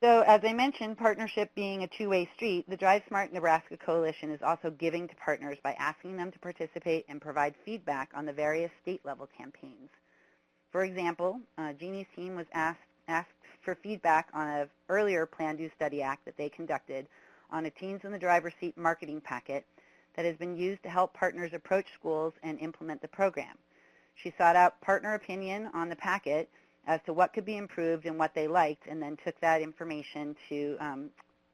So as I mentioned, partnership being a two-way street, the Drive Smart Nebraska Coalition is also giving to partners by asking them to participate and provide feedback on the various state-level campaigns. For example, Jeannie's team was asked for feedback on an earlier Plan, Do, Study Act that they conducted on a Teens in the Driver's Seat marketing packet that has been used to help partners approach schools and implement the program. She sought out partner opinion on the packet as to what could be improved and what they liked, and then took that information to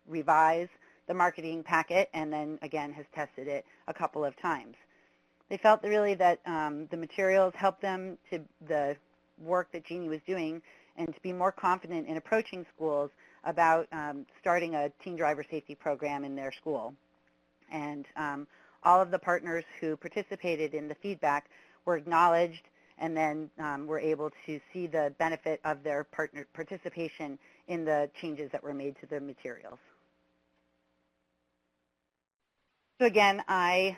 revise the marketing packet, and then again has tested it a couple of times. They felt really that the materials helped them to the work that Jeannie was doing and to be more confident in approaching schools about starting a teen driver safety program in their school. And all of the partners who participated in the feedback were acknowledged and then were able to see the benefit of their partner participation in the changes that were made to the materials. So again, I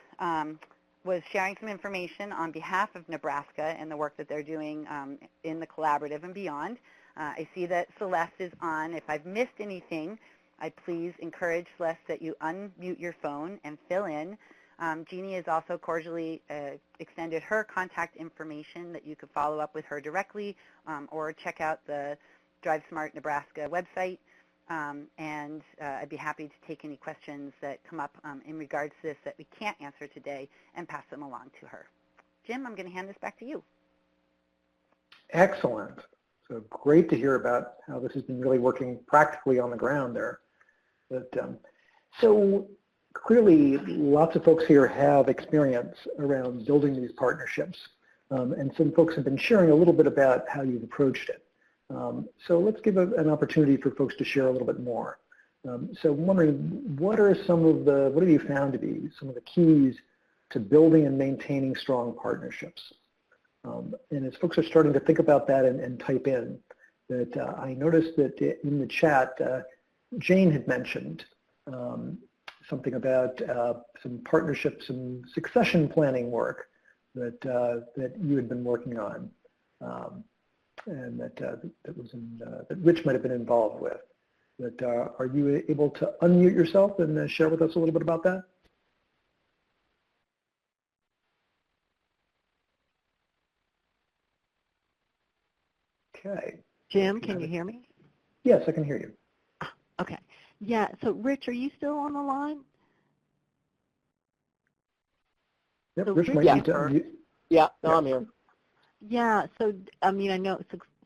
was sharing some information on behalf of Nebraska and the work that they're doing in the collaborative and beyond. I see that Celeste is on. If I've missed anything, I please encourage Celeste that you unmute your phone and fill in. Jeannie has also cordially extended her contact information that you could follow up with her directly or check out the Drive Smart Nebraska website. And I'd be happy to take any questions that come up in regards to this that we can't answer today and pass them along to her. Jim, I'm going to hand this back to you. Excellent. So great to hear about how this has been really working practically on the ground there. But, so clearly lots of folks here have experience around building these partnerships. And some folks have been sharing a little bit about how you've approached it. So let's give an opportunity for folks to share a little bit more. So I'm wondering, what have you found to be some of the keys to building and maintaining strong partnerships? And as folks are starting to think about that and type in, that I noticed that in the chat, Jane had mentioned something about some partnerships and succession planning work that you had been working on, and that Rich might have been involved with. But are you able to unmute yourself and share with us a little bit about that? Okay. Jim, can you hear me? Yes, I can hear you. Okay. Yeah, so Rich, are you still on the line? Yep, So Rich might need to unmute. Yeah, no, I'm here. Yeah, so I mean, I know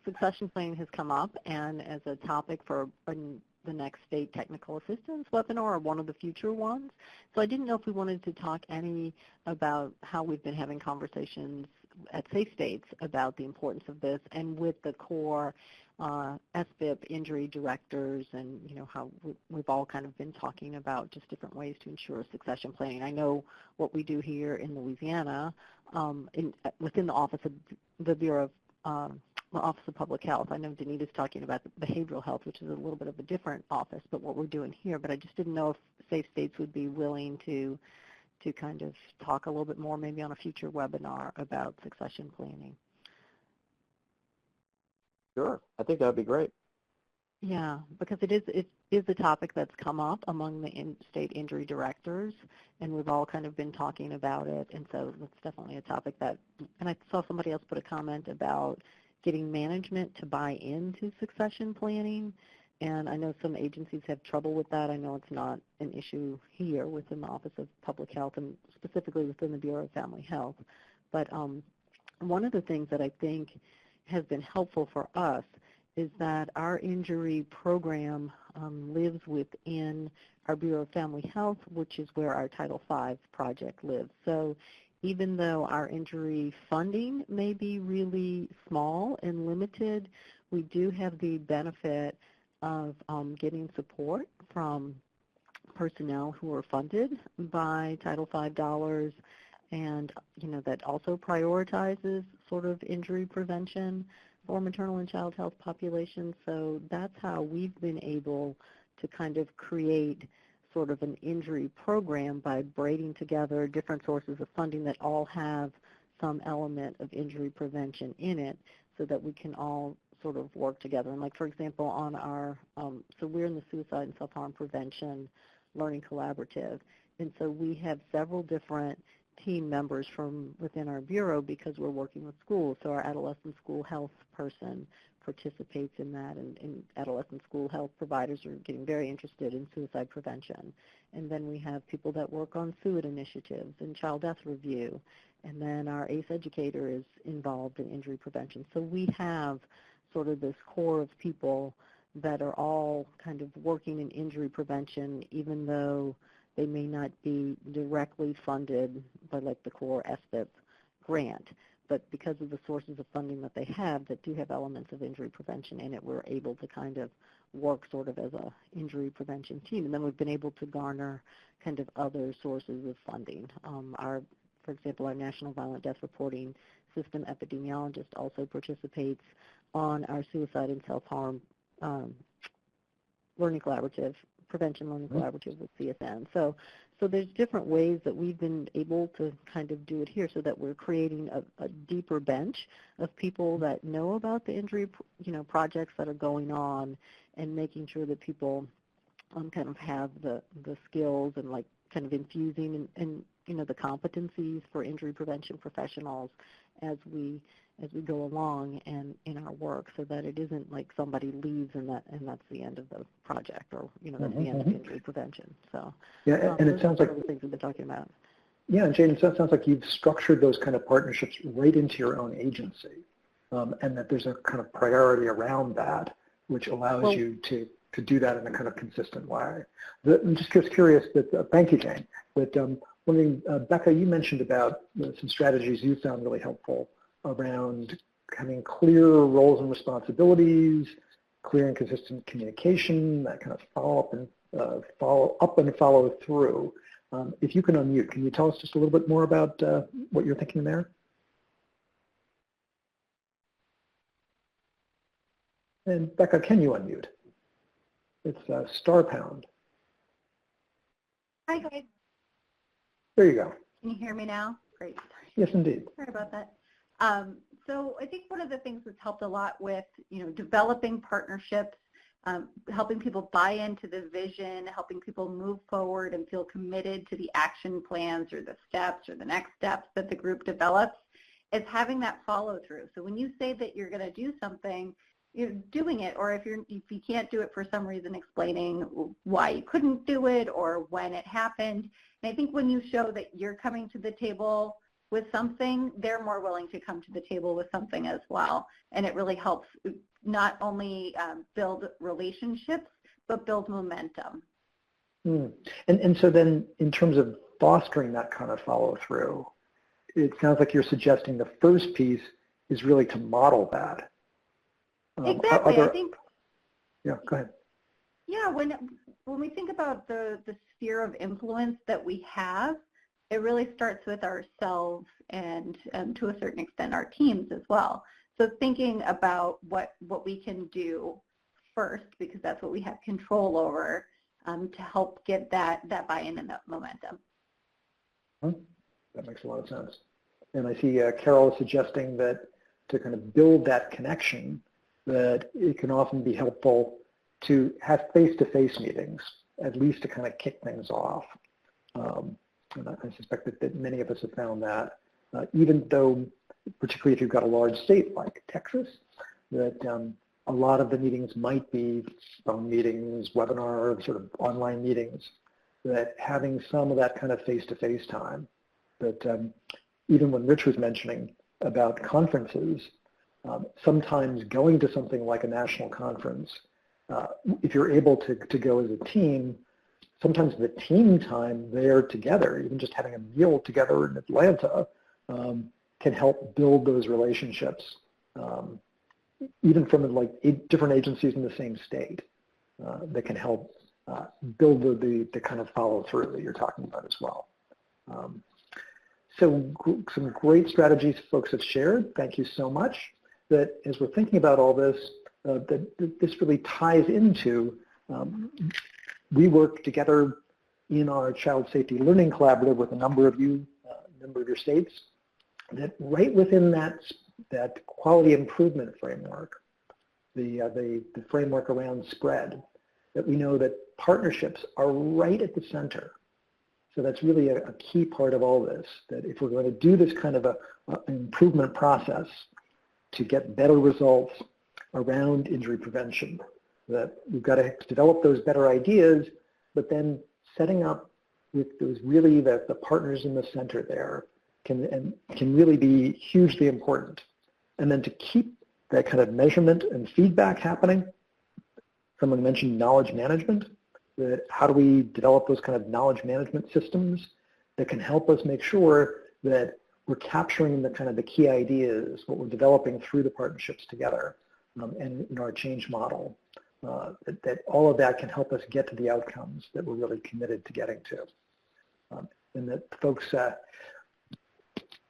succession planning has come up and as a topic for the next state technical assistance webinar or one of the future ones. So I didn't know if we wanted to talk any about how we've been having conversations at Safe States about the importance of this and with the core SBIP injury directors and, you know, how we've all kind of been talking about just different ways to ensure succession planning. I know what we do here in Louisiana within the Office of the Bureau of the Office of Public Health. I know Danita's talking about behavioral health, which is a little bit of a different office, but what we're doing here. But I just didn't know if Safe States would be willing to kind of talk a little bit more maybe on a future webinar about succession planning. Sure, I think that would be great. Yeah, because it is a topic that's come up among the state injury directors, and we've all kind of been talking about it, and so it's definitely a topic that, and I saw somebody else put a comment about getting management to buy into succession planning, and I know some agencies have trouble with that. I know it's not an issue here within the Office of Public Health and specifically within the Bureau of Family Health, but one of the things that I think has been helpful for us is that our injury program lives within our Bureau of Family Health, which is where our Title V project lives. So even though our injury funding may be really small and limited, we do have the benefit of getting support from personnel who are funded by Title V dollars, and you know that also prioritizes sort of injury prevention for maternal and child health populations. So that's how we've been able to kind of create sort of an injury program by braiding together different sources of funding that all have some element of injury prevention in it so that we can all sort of work together. And like, for example, on our, so we're in the Suicide and Self-Harm Prevention Learning Collaborative, and so we have several different team members from within our bureau because we're working with schools. So our adolescent school health person participates in that, and adolescent school health providers are getting very interested in suicide prevention. And then we have people that work on suicide initiatives and child death review. And then our ACE educator is involved in injury prevention. So we have sort of this core of people that are all kind of working in injury prevention, even though they may not be directly funded by like the core SBIP grant. But because of the sources of funding that they have that do have elements of injury prevention in it, we're able to kind of work sort of as a injury prevention team. And then we've been able to garner kind of other sources of funding. For example, our National Violent Death Reporting System epidemiologist also participates on our Suicide and Self-Harm Learning Collaborative, Prevention Learning Collaborative with CSN. So there's different ways that we've been able to kind of do it here so that we're creating a deeper bench of people that know about the injury, projects that are going on, and making sure that people kind of have the skills and like kind of infusing and the competencies for injury prevention professionals as we go along and in our work, so that it isn't like somebody leaves and that's the end of the project, or that's the end of injury prevention. So yeah, and it sounds like the things we've been talking about. Yeah, Jane, it sounds like you've structured those kind of partnerships right into your own agency, and that there's a kind of priority around that, which allows you to do that in a kind of consistent way. I'm just curious that, thank you, Jane, but one thing, Becca, you mentioned about some strategies you found really helpful around having clear roles and responsibilities, clear and consistent communication, that kind of follow up and follow through. If you can unmute, can you tell us just a little bit more about what you're thinking there? And Becca, can you unmute? It's *#. Hi, guys. There you go. Can you hear me now? Great. Yes, indeed. Sorry about that. So I think one of the things that's helped a lot with, developing partnerships, helping people buy into the vision, helping people move forward and feel committed to the action plans or the steps or the next steps that the group develops, is having that follow through. So when you say that you're going to do something, you're doing it, or if you can't do it for some reason, explaining why you couldn't do it or when it happened. And I think when you show that you're coming to the table with something, they're more willing to come to the table with something as well. And it really helps not only build relationships, but build momentum. And so then in terms of fostering that kind of follow through, it sounds like you're suggesting the first piece is really to model that. Exactly. I think. Yeah, go ahead. Yeah, when we think about the sphere of influence that we have, it really starts with ourselves and to a certain extent our teams as well. So thinking about what we can do first, because that's what we have control over, to help get that buy-in and that momentum. That makes a lot of sense. And I see Carol is suggesting that to kind of build that connection, that it can often be helpful to have face-to-face meetings, at least to kind of kick things off. And I suspect that many of us have found that, even though, particularly if you've got a large state like Texas, that a lot of the meetings might be phone meetings, webinar, sort of online meetings, that having some of that kind of face-to-face time, that even when Rich was mentioning about conferences, sometimes going to something like a national conference, if you're able to go as a team, sometimes the team time there together, even just having a meal together in Atlanta, can help build those relationships, even from like different agencies in the same state, that can help build the kind of follow through that you're talking about as well. So some great strategies folks have shared. Thank you so much. That as we're thinking about all this, that this really ties into, we work together in our Child Safety Learning Collaborative with a number of you, a number of your states, that right within that quality improvement framework, the framework around spread, that we know that partnerships are right at the center. So that's really a key part of all this, that if we're going to do this kind of an improvement process to get better results around injury prevention, that we've got to develop those better ideas, but then setting up with those really the partners in the center there can really be hugely important. And then to keep that kind of measurement and feedback happening, someone mentioned knowledge management, that how do we develop those kind of knowledge management systems that can help us make sure that we're capturing the kind of the key ideas, what we're developing through the partnerships together, and in our change model, that all of that can help us get to the outcomes that we're really committed to getting to. And that folks,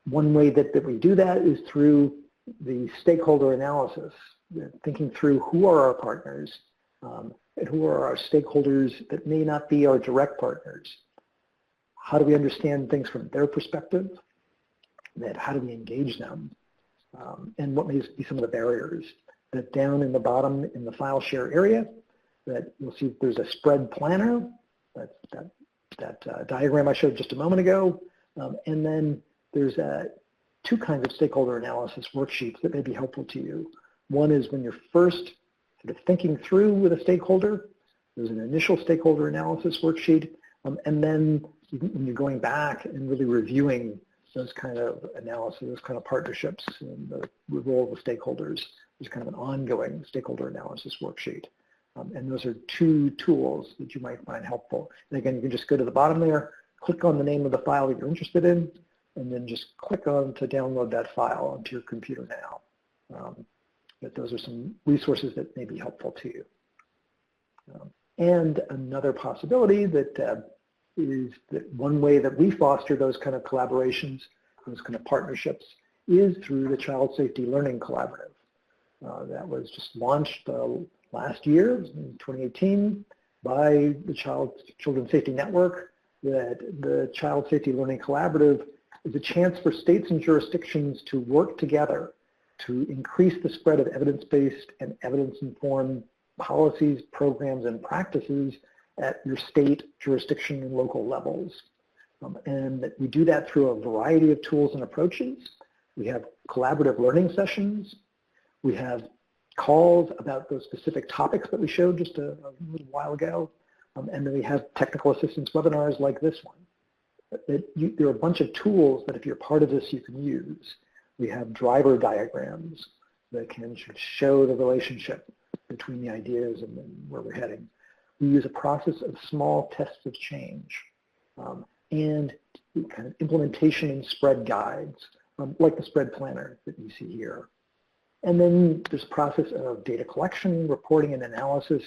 one way that we do that is through the stakeholder analysis, thinking through who are our partners, and who are our stakeholders that may not be our direct partners. How do we understand things from their perspective? That how do we engage them? And what may be some of the barriers? That down in the bottom in the file share area, that you'll see there's a spread planner, that diagram I showed just a moment ago, and then there's two kinds of stakeholder analysis worksheets that may be helpful to you. One is when you're first sort of thinking through with a stakeholder, there's an initial stakeholder analysis worksheet, and then when you're going back and really reviewing those kind of analysis, those kind of partnerships, and the role of the stakeholders, there's kind of an ongoing stakeholder analysis worksheet. And those are two tools that you might find helpful. And again, you can just go to the bottom there, click on the name of the file that you're interested in, and then just click on to download that file onto your computer now. But those are some resources that may be helpful to you. And another possibility that is that one way that we foster those kind of collaborations, those kind of partnerships, is through the Child Safety Learning Collaborative. That was just launched last year, in 2018, by the Children's Safety Network. That the Child Safety Learning Collaborative is a chance for states and jurisdictions to work together to increase the spread of evidence-based and evidence-informed policies, programs, and practices at your state, jurisdiction, and local levels. And we do that through a variety of tools and approaches. We have collaborative learning sessions. We have calls about those specific topics that we showed just a little while ago. And then we have technical assistance webinars like this one. There are a bunch of tools that if you're part of this, you can use. We have driver diagrams that can show the relationship between the ideas and where we're heading. We use a process of small tests of change and kind of implementation and spread guides, like the spread planner that you see here. And then there's a process of data collection, reporting, and analysis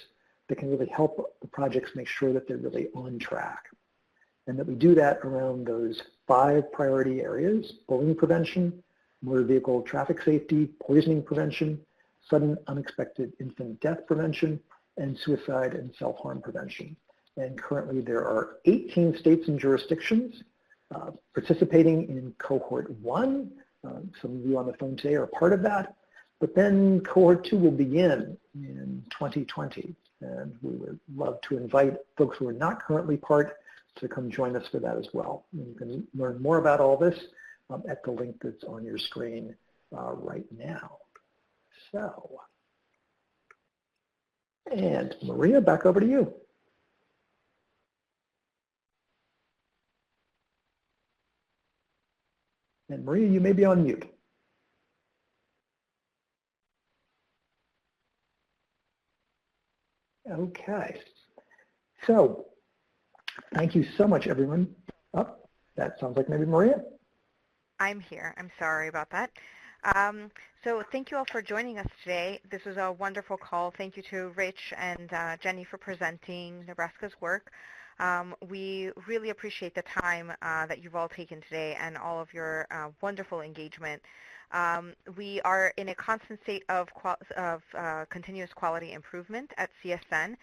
that can really help the projects make sure that they're really on track. And that we do that around those 5 priority areas: bullying prevention, motor vehicle traffic safety, poisoning prevention, sudden unexpected infant death prevention, and suicide and self-harm prevention. And currently there are 18 states and jurisdictions participating in cohort 1. Some of you on the phone today are part of that. But then cohort 2 will begin in 2020. And we would love to invite folks who are not currently part to come join us for that as well. And you can learn more about all this at the link that's on your screen right now. So, and Maria, back over to you. And Maria, you may be on mute. Okay, so thank you so much, everyone. Oh, that sounds like maybe Maria. I'm here. I'm sorry about that. So thank you all for joining us today. This was a wonderful call. Thank you to Rich and Jenny for presenting Nebraska's work. We really appreciate the time that you've all taken today and all of your wonderful engagement. We are in a constant state of continuous quality improvement at CSN,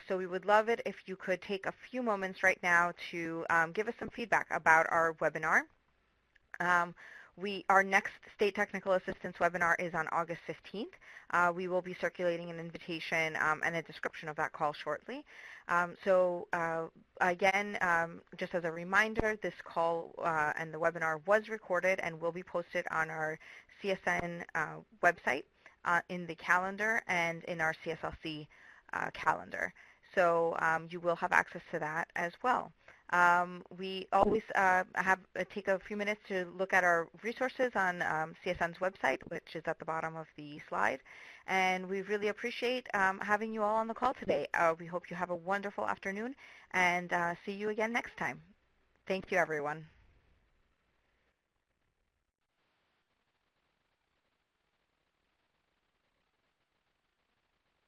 so we would love it if you could take a few moments right now to give us some feedback about our webinar. Our next State Technical Assistance webinar is on August 15th. We will be circulating an invitation and a description of that call shortly. Again, just as a reminder, this call and the webinar was recorded and will be posted on our CSN website in the calendar and in our CSLC calendar. So you will have access to that as well. We always take a few minutes to look at our resources on CSN's website, which is at the bottom of the slide. And we really appreciate having you all on the call today. We hope you have a wonderful afternoon and see you again next time. Thank you, everyone.